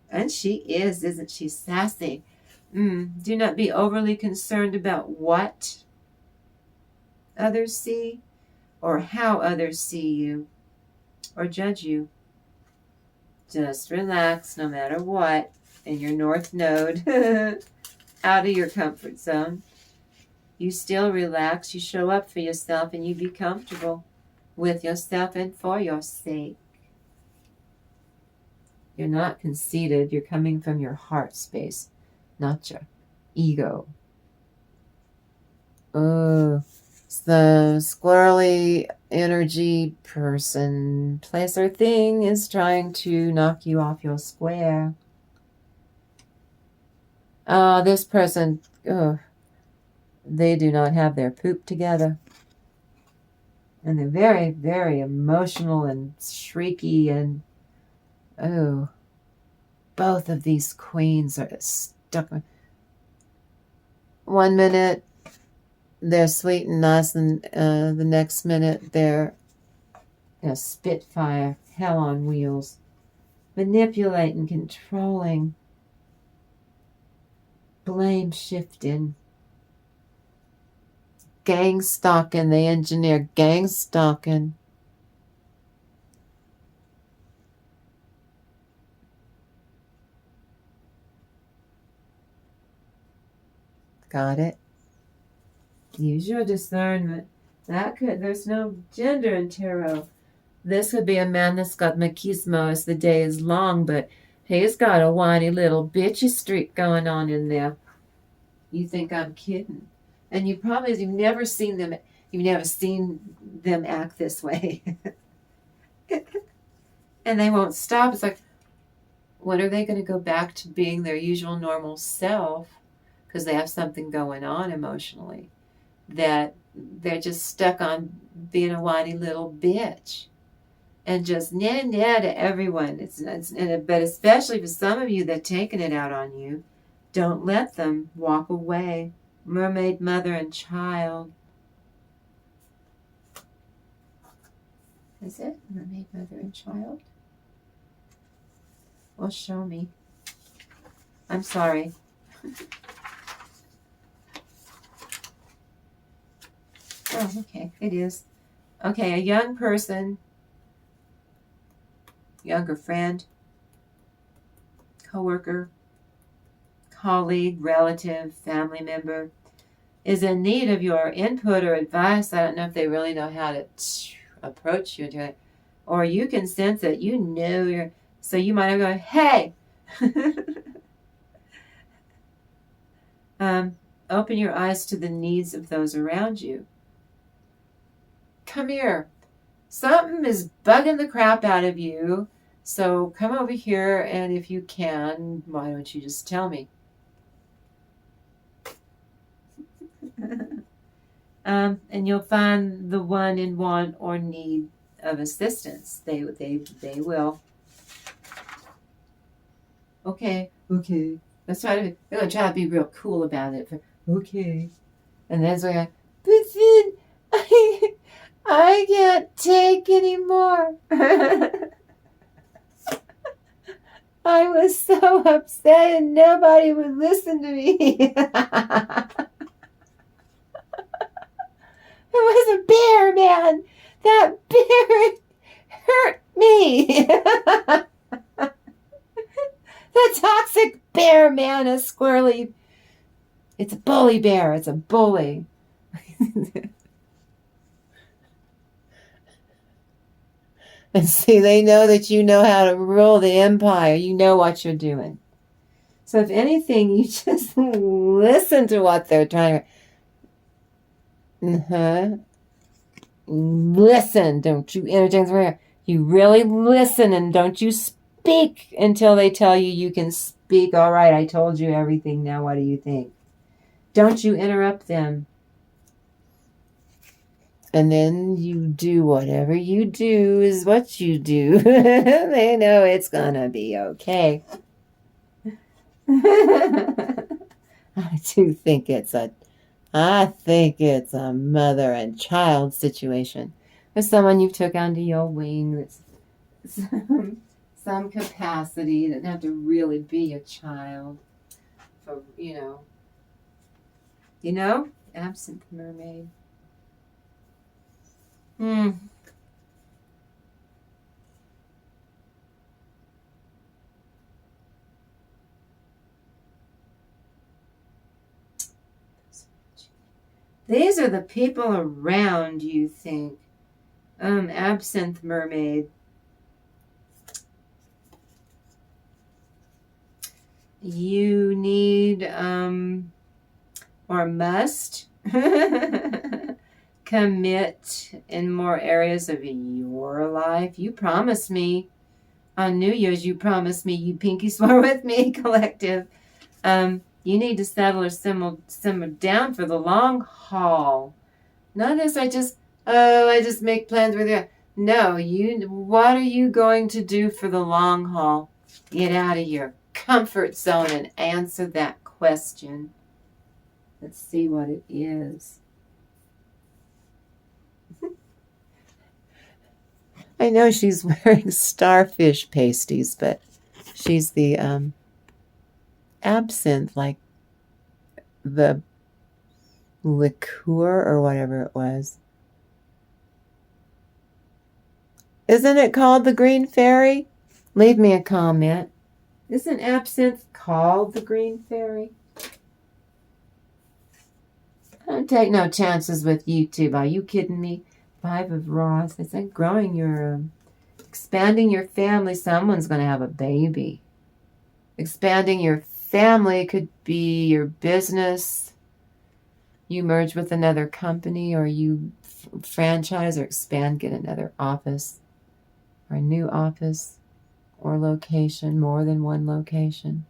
And she is, isn't she, sassy? Do not be overly concerned about what others see or how others see you or judge you. Just relax no matter what in your north node, out of your comfort zone. You still relax, you show up for yourself, and you be comfortable with yourself and for your sake. You're not conceited. You're coming from your heart space, not your ego. Oh, it's the squirrely energy person, place, or thing is trying to knock you off your square. This person, they do not have their poop together. And they're very, very emotional and shrieky, and both of these queens are stuck. 1 minute they're sweet and nice, and the next minute they're spitfire, hell on wheels, manipulating, controlling, blame shifting, gang stalking. They engineer gang stalking. Got it? Use your discernment. There's no gender in tarot. This would be a man that's got machismo as the day is long, but he's got a whiny little bitchy streak going on in there. You think I'm kidding? And you've never seen them act this way. And they won't stop. It's like, when are they going to go back to being their usual normal self? Because they have something going on emotionally, that they're just stuck on being a whiny little bitch and just nah to everyone. But especially for some of you that are taking it out on you, don't let them walk away. Mermaid, mother, and child. Is it mermaid, mother, and child? Well, show me. I'm sorry. Oh, okay, it is. Okay, a young person, younger friend, coworker, colleague, relative, family member is in need of your input or advice. I don't know if they really know how to approach you to it, or you can sense it. So you might have gone, hey. Open your eyes to the needs of those around you. Come here. Something is bugging the crap out of you. So come over here, and if you can, why don't you just tell me? And you'll find the one in want or need of assistance. They will. Okay. Let's try to. They're gonna try to be real cool about it. Okay. And then we're like, but then I can't take anymore. I was so upset and nobody would listen to me. It was a bear, man. That bear hurt me. The toxic bear, man, is squirrely. It's a bully bear. It's a bully. And see, they know that you know how to rule the empire. You know what you're doing. So if anything, you just listen to what they're trying to... Listen. Don't you entertain them. You really listen, and don't you speak until they tell you can speak. All right, I told you everything. Now what do you think? Don't you interrupt them. And then you do whatever you do is what you do. They know it's gonna be okay. I think it's a mother and child situation. There's someone you took under your wing that's some capacity. Doesn't have to really be a child. For, absent mermaid. These are the people around you think. Absinthe mermaid. You need, or must commit in more areas of your life. You promised me on New Year's, you pinky swore with me, collective. You need to settle or simmer down for the long haul. Not this, I just make plans with you. No, what are you going to do for the long haul? Get out of your comfort zone and answer that question. Let's see what it is. I know she's wearing starfish pasties, but she's the absinthe, like the liqueur or whatever it was. Isn't it called the Green Fairy? Leave me a comment. Isn't absinthe called the Green Fairy? I don't take no chances with YouTube. Are you kidding me? 5 of Ross. It's like growing your, expanding your family. Someone's going to have a baby. Expanding your family could be your business. You merge with another company, or you franchise or expand, get another office or a new office or location, more than one location.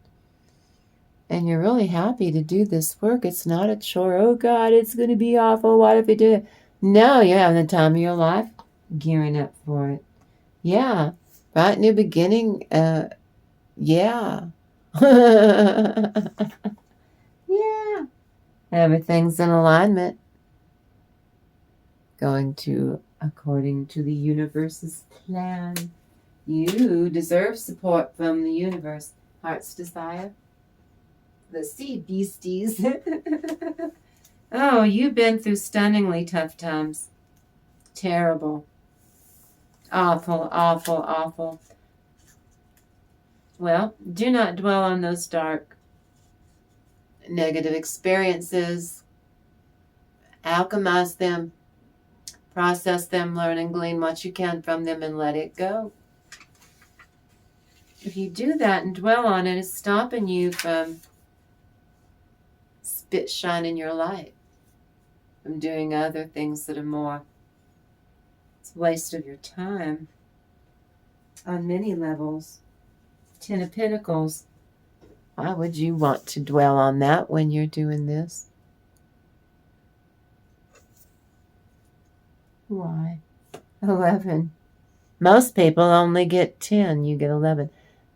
And you're really happy to do this work. It's not a chore. Oh, God, it's going to be awful. What if we do it? No, you're having the time of your life, gearing up for it. Yeah. Right, new beginning. Yeah. Yeah. Everything's in alignment. Going to according to the universe's plan. You deserve support from the universe. Heart's desire. The sea beasties. Oh, you've been through stunningly tough times. Terrible. Awful, awful, awful. Well, do not dwell on those dark, negative experiences. Alchemize them. Process them, learn and glean what you can from them, and let it go. If you do that and dwell on it, it's stopping you from shining your light, from doing other things that are more. It's a waste of your time on many levels. 10 of Pentacles. Why would you want to dwell on that when you're doing this? Why? 11. Most people only get 10. You get 11.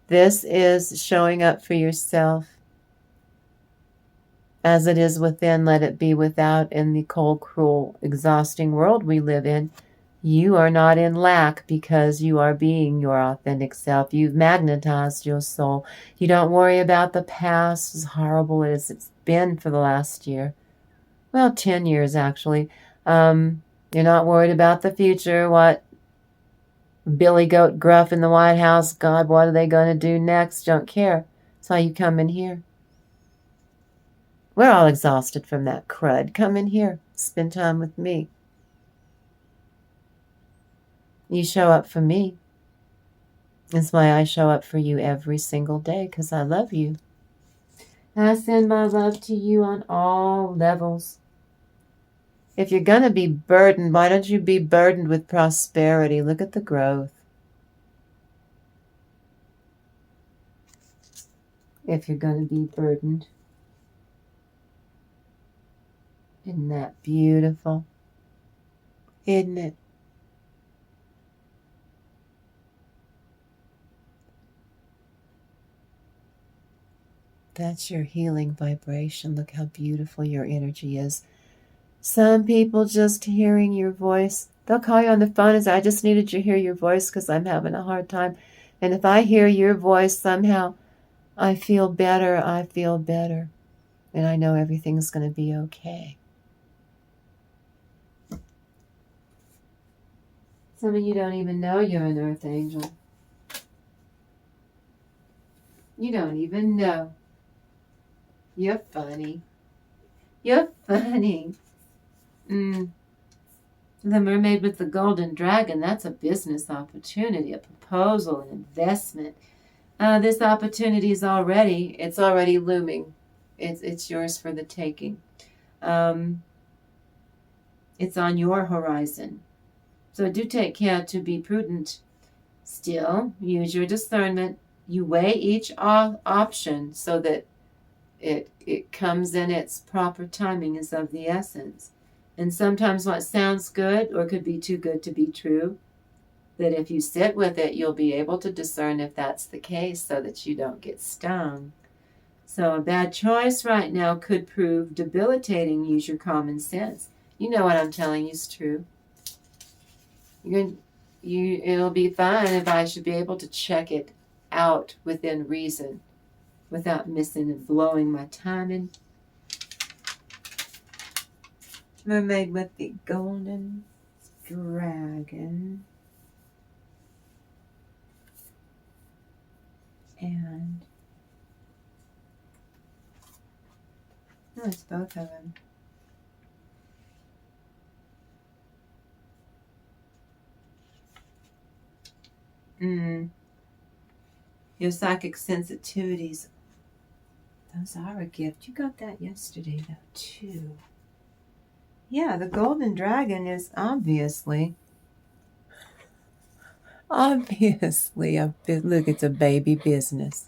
This is showing up for yourself. As it is within, let it be without. In the cold, cruel, exhausting world we live in, you are not in lack because you are being your authentic self. You've magnetized your soul. You don't worry about the past, as horrible as it's been for the last year. Well, 10 years, actually. You're not worried about the future. What Billy Goat Gruff in the White House, God, what are they going to do next? Don't care. That's why you come in here. We're all exhausted from that crud. Come in here. Spend time with me. You show up for me. That's why I show up for you every single day, because I love you. I send my love to you on all levels. If you're going to be burdened, why don't you be burdened with prosperity? Look at the growth. If you're going to be burdened. Isn't that beautiful? Isn't it? That's your healing vibration. Look how beautiful your energy is. Some people just hearing your voice They'll call you on the phone and say, I just needed to hear your voice because I'm having a hard time. And if I hear your voice somehow, I feel better. I feel better. And I know everything's going to be okay. Some of you don't even know you're an earth angel. You don't even know. You're funny. You're funny. The mermaid with the golden dragon, that's a business opportunity, a proposal, an investment. This opportunity is it's already looming. It's yours for the taking. It's on your horizon. So do take care to be prudent. Still, use your discernment. You weigh each option so that it comes in its proper timing is of the essence. And sometimes what sounds good or could be too good to be true, that if you sit with it, you'll be able to discern if that's the case so that you don't get stung. So a bad choice right now could prove debilitating. Use your common sense. You know what I'm telling you is true. It'll be fine if I should be able to check it out within reason without missing and blowing my timing. Mermaid with the golden dragon. And no, it's both of them. Your psychic sensitivities, those are a gift. You got that yesterday, though, too. Yeah, the golden dragon is obviously look, it's a baby business.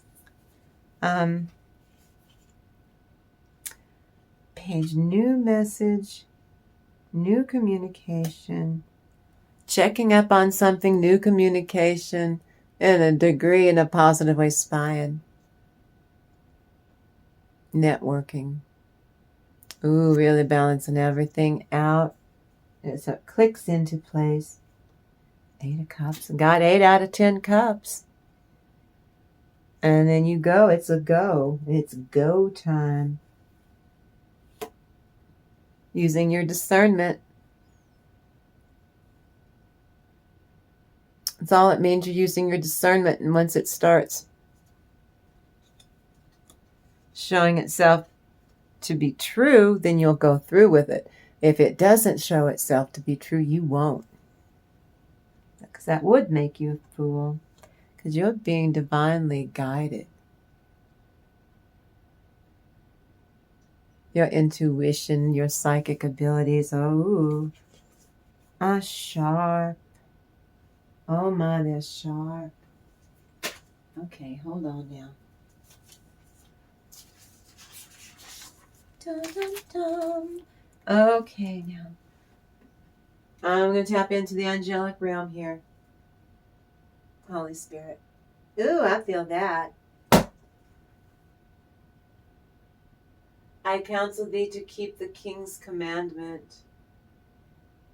Page, new message, new communication, checking up on something, new communication, and a degree in a positive way, spying, networking. Ooh, really balancing everything out. And so it clicks into place. 8 of Cups. Got 8 out of 10 cups. And then you go. It's a go. It's go time. Using your discernment. That's all it means. You're using your discernment. And once it starts showing itself to be true, then you'll go through with it. If it doesn't show itself to be true, you won't. Because that would make you a fool. Because you're being divinely guided. Your intuition, your psychic abilities, are sharp. Oh my, they're sharp. Okay, hold on now. Dun, dun, dun. Okay, now. I'm going to tap into the angelic realm here. Holy Spirit. Ooh, I feel that. I counsel thee to keep the king's commandment,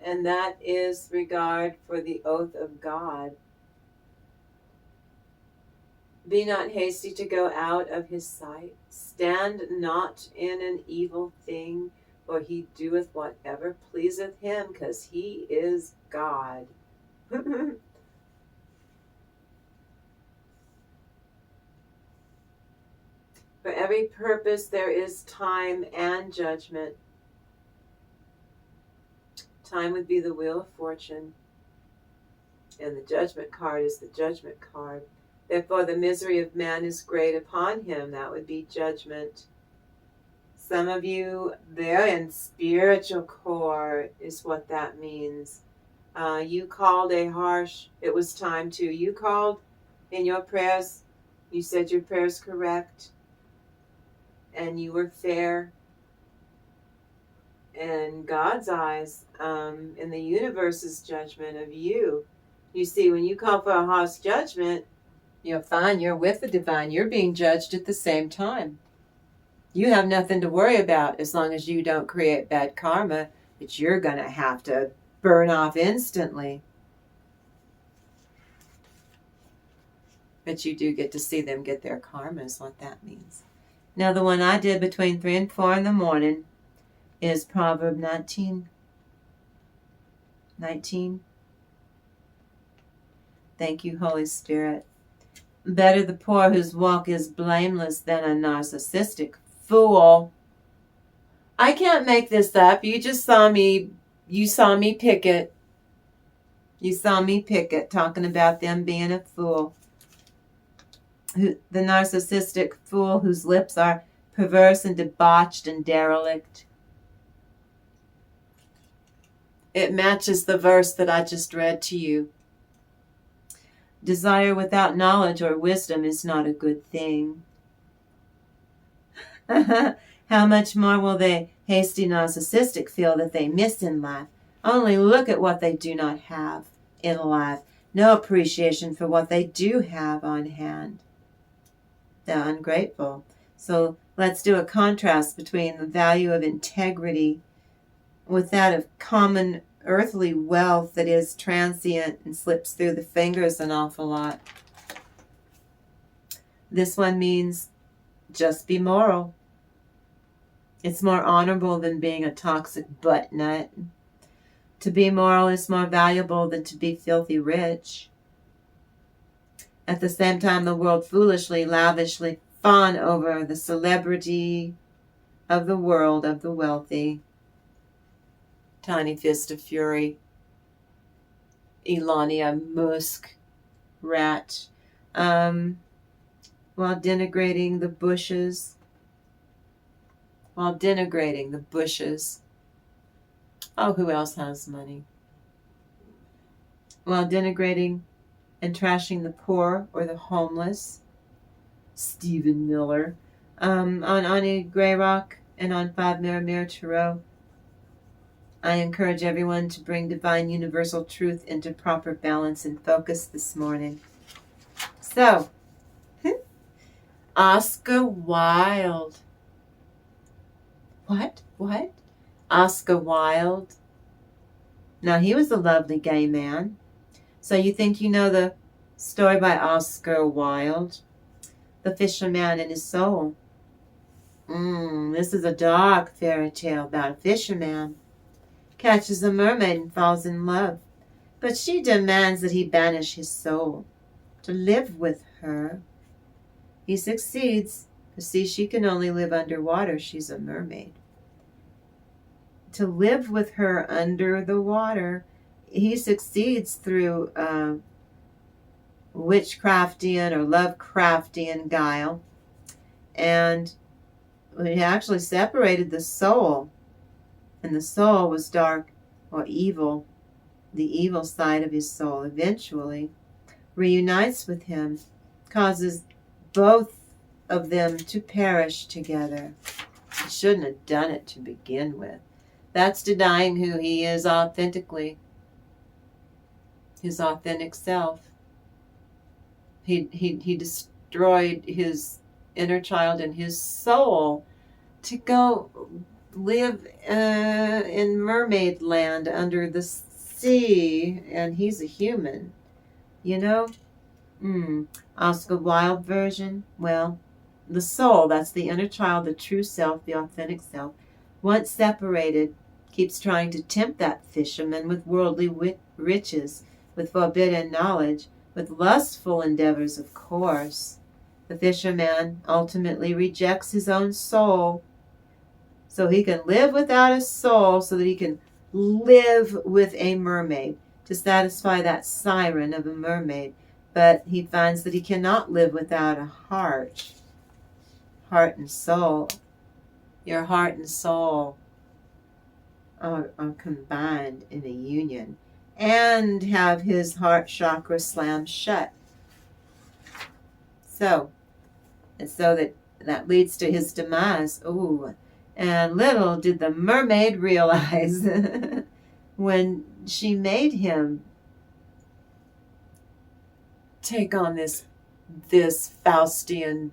and that is regard for the oath of God. Be not hasty to go out of his sight. Stand not in an evil thing, for he doeth whatever pleaseth him, because he is God. For every purpose there is time and judgment. Time would be the wheel of fortune, and the judgment card is the judgment card. Therefore the misery of man is great upon him. That would be judgment. Some of you, they're in spiritual core is what that means. You called a harsh, it was time to. You called in your prayers, you said your prayers correct, and you were fair. In God's eyes, in the universe's judgment of you. You see, when you call for a harsh judgment, you're fine, you're with the divine, you're being judged at the same time. You have nothing to worry about as long as you don't create bad karma that you're going to have to burn off instantly. But you do get to see them get their karma is what that means. Now the one I did between 3 and 4 in the morning is Proverb 19. Thank you, Holy Spirit. Better the poor whose walk is blameless than a narcissistic fool. I can't make this up. You saw me pick it. You saw me pick it, talking about them being a fool. The narcissistic fool whose lips are perverse and debauched and derelict. It matches the verse that I just read to you. Desire without knowledge or wisdom is not a good thing. How much more will the hasty narcissistic feel that they miss in life? Only look at what they do not have in life. No appreciation for what they do have on hand. They're ungrateful. So let's do a contrast between the value of integrity with that of common earthly wealth that is transient and slips through the fingers an awful lot. This one means just be moral. It's more honorable than being a toxic butt nut. To be moral is more valuable than to be filthy rich. At the same time, the world foolishly, lavishly fawn over the celebrity of the world of the wealthy. Tiny Fist of Fury, Elania Musk, Rat, while denigrating the bushes. Oh, who else has money? While denigrating and trashing the poor or the homeless. Stephen Miller. On Auntie Grayrock and on 5 Mirror Tarot, I encourage everyone to bring divine universal truth into proper balance and focus this morning. So, Oscar Wilde. What? Oscar Wilde. Now, he was a lovely gay man. So you think you know the story by Oscar Wilde? The Fisherman and His Soul. This is a dark fairy tale about a fisherman. Catches a mermaid and falls in love. But she demands that he banish his soul to live with her. He succeeds. You see, she can only live underwater. She's a mermaid. To live with her under the water, he succeeds through witchcraftian or Lovecraftian guile. And he actually separated the soul. And the soul was dark or evil. The evil side of his soul eventually reunites with him, causes both of them to perish together. He shouldn't have done it to begin with. That's denying who he is authentically, his authentic self. He destroyed his inner child and his soul to go live in mermaid land under the sea, and he's a human, you know. Oscar Wilde version. Well, the soul, that's the inner child, the true self, the authentic self, once separated, keeps trying to tempt that fisherman with worldly riches, with forbidden knowledge, with lustful endeavors, of course. The fisherman ultimately rejects his own soul, so he can live without a soul, so that he can live with a mermaid to satisfy that siren of a mermaid. But he finds that he cannot live without a heart. Heart and soul. Your heart and soul are combined in a union, and have his heart chakra slammed shut. So that leads to his demise. Ooh. And little did the mermaid realize when she made him take on this Faustian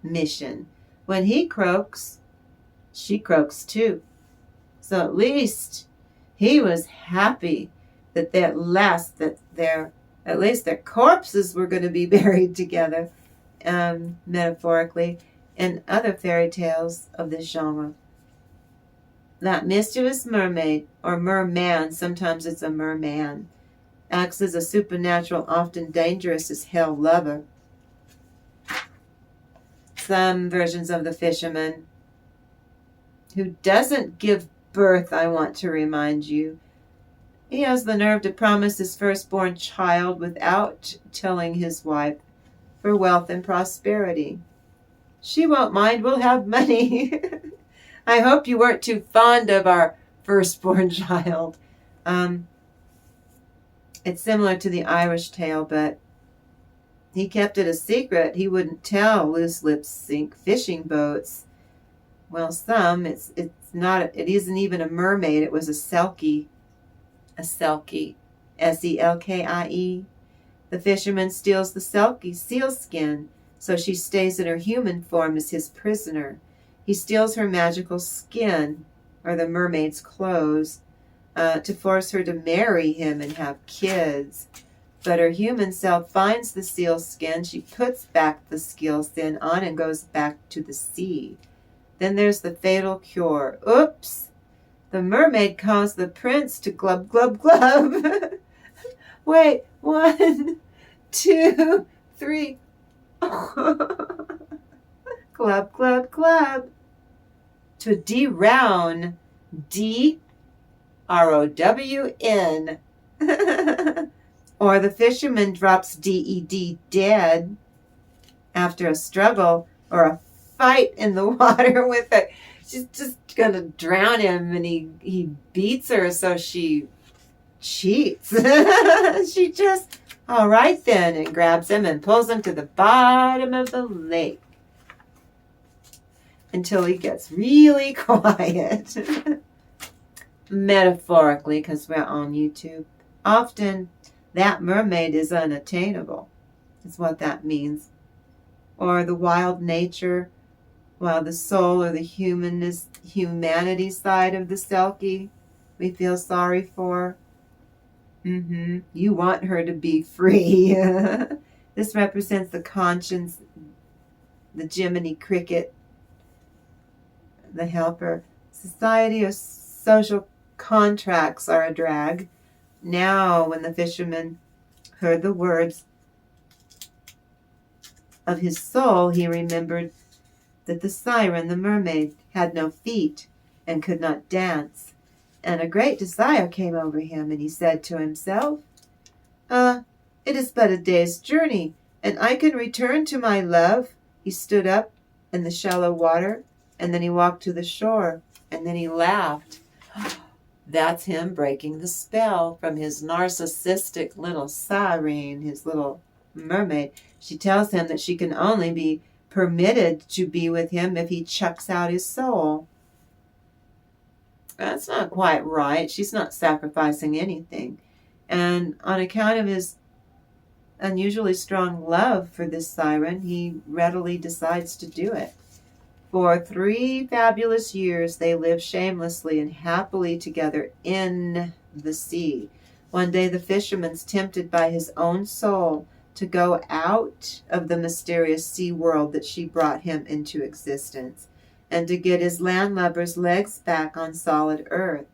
mission. When he croaks, she croaks too. So at least he was happy that at least their corpses were going to be buried together, metaphorically, and other fairy tales of this genre. That mischievous mermaid, or merman, sometimes it's a merman, acts as a supernatural, often dangerous as hell lover. Some versions of the fisherman, who doesn't give birth, I want to remind you. He has the nerve to promise his firstborn child without telling his wife, for wealth and prosperity. She won't mind, we'll have money. I hope you weren't too fond of our firstborn child. It's similar to the Irish tale, but he kept it a secret. He wouldn't tell loose lips sink fishing boats. Well, it isn't even a mermaid. It was a selkie. A selkie. Selkie. The fisherman steals the selkie sealskin, so she stays in her human form as his prisoner. He steals her magical skin, or the mermaid's clothes, to force her to marry him and have kids. But her human self finds the sealskin, she puts back the sealskin on and goes back to the sea. Then there's the fatal cure. Oops! The mermaid caused the prince to glub, glub, glub. Wait, 1, 2, 3. Glub, glub, glub. To drown. D-R-O-W-N. Or the fisherman drops D-E-D, dead, after a struggle or a fight in the water with her. She's just going to drown him, and he beats her, so she cheats. She just, all right then, and grabs him and pulls him to the bottom of the lake until he gets really quiet. Metaphorically, because we're on YouTube. Often, that mermaid is unattainable, is what that means. Or the wild nature, while the soul or the humanity side of the selkie we feel sorry for. You want her to be free. This represents the conscience, the Jiminy Cricket, the helper. Society or social contracts are a drag. Now, when the fisherman heard the words of his soul, he remembered that the siren, the mermaid, had no feet and could not dance. And a great desire came over him, and he said to himself, it is but a day's journey, and I can return to my love. He stood up in the shallow water, and then he walked to the shore, and then he laughed. That's him breaking the spell from his narcissistic little siren, his little mermaid. She tells him that she can only be permitted to be with him if he chucks out his soul. That's not quite right. She's not sacrificing anything. And on account of his unusually strong love for this siren, he readily decides to do it. For 3 fabulous years, they live shamelessly and happily together in the sea. One day, the fisherman's tempted by his own soul to go out of the mysterious sea world that she brought him into existence, and to get his landlubber's legs back on solid earth.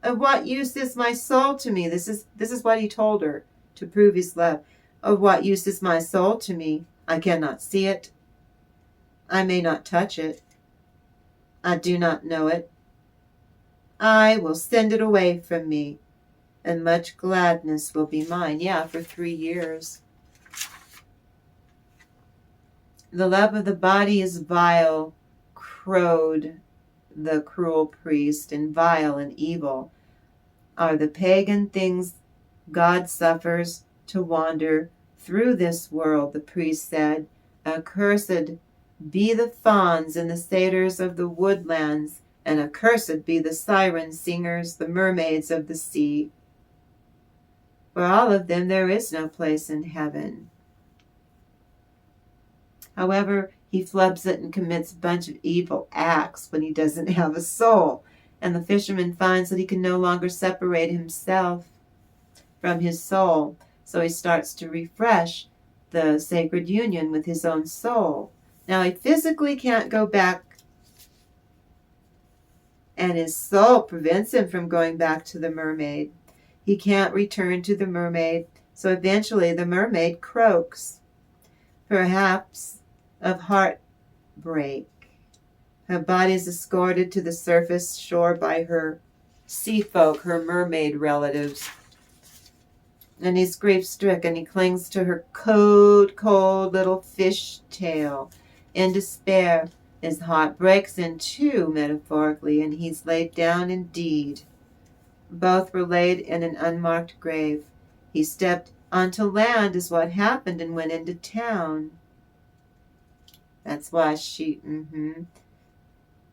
Of what use is my soul to me? This is what he told her to prove his love. Of what use is my soul to me? I cannot see it. I may not touch it. I do not know it. I will send it away from me, and much gladness will be mine. Yeah, for 3 years. The love of the body is vile, crowed the cruel priest, and vile and evil are the pagan things God suffers to wander through this world, the priest said. Accursed be the fauns and the satyrs of the woodlands, and accursed be the siren singers, the mermaids of the sea. For all of them there is no place in heaven. However, he flubs it and commits a bunch of evil acts when he doesn't have a soul. And the fisherman finds that he can no longer separate himself from his soul. So he starts to refresh the sacred union with his own soul. Now he physically can't go back, and his soul prevents him from going back to the mermaid. He can't return to the mermaid, so eventually the mermaid croaks, perhaps of heartbreak. Her body is escorted to the surface shore by her sea folk, her mermaid relatives. And he's grief-stricken. He clings to her cold, cold little fish tail. In despair, his heart breaks in two, metaphorically, and he's laid down indeed. Both were laid in an unmarked grave. He stepped onto land is what happened and went into town. That's why she,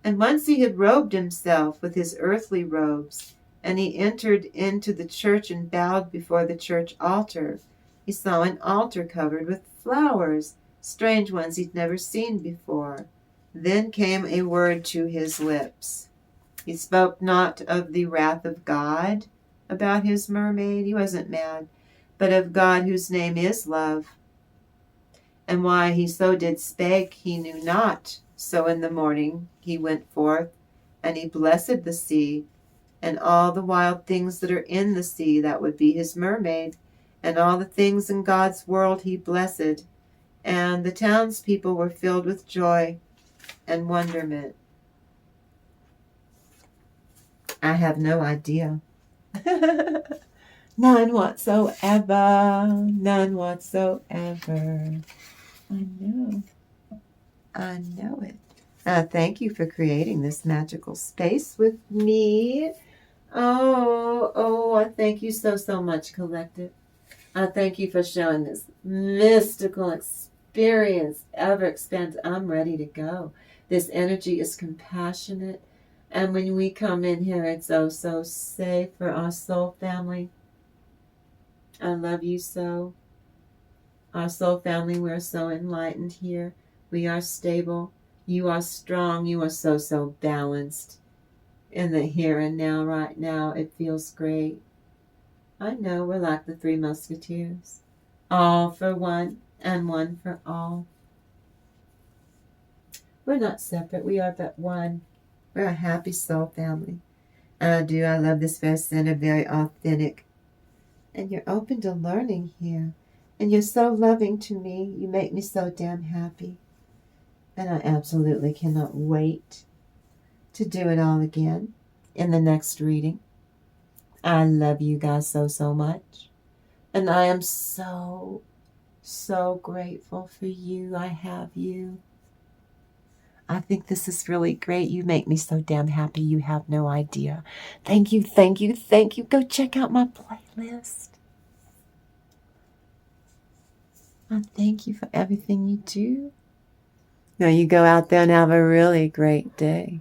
And once he had robed himself with his earthly robes, and he entered into the church and bowed before the church altar. He saw an altar covered with flowers, strange ones he'd never seen before. Then came a word to his lips. He spoke not of the wrath of God about his mermaid. He wasn't mad, but of God whose name is love. And why he so did spake he knew not. So in the morning he went forth, and he blessed the sea, and all the wild things that are in the sea, that would be his mermaid, and all the things in God's world he blessed. And the townspeople were filled with joy and wonderment. I have no idea. None whatsoever. None whatsoever. I know it. Thank you for creating this magical space with me. Oh, I thank you so, so much, Collective. I thank you for showing this mystical experience. Ever expands. I'm ready to go. This energy is compassionate. And when we come in here, it's oh so safe for our soul family. I love you so. Our soul family, we're so enlightened here. We are stable. You are strong. You are so, so balanced. In the here and now, right now, it feels great. I know we're like the Three Musketeers. All for one and one for all. We're not separate. We are but one. We're a happy soul family. I love this very center, very authentic. And you're open to learning here. And you're so loving to me. You make me so damn happy. And I absolutely cannot wait to do it all again in the next reading. I love you guys so, so much. And I am so, so grateful for you. I have you. I think this is really great. You make me so damn happy. You have no idea. Thank you, thank you, thank you. Go check out my playlist. I thank you for everything you do. Now you go out there and have a really great day.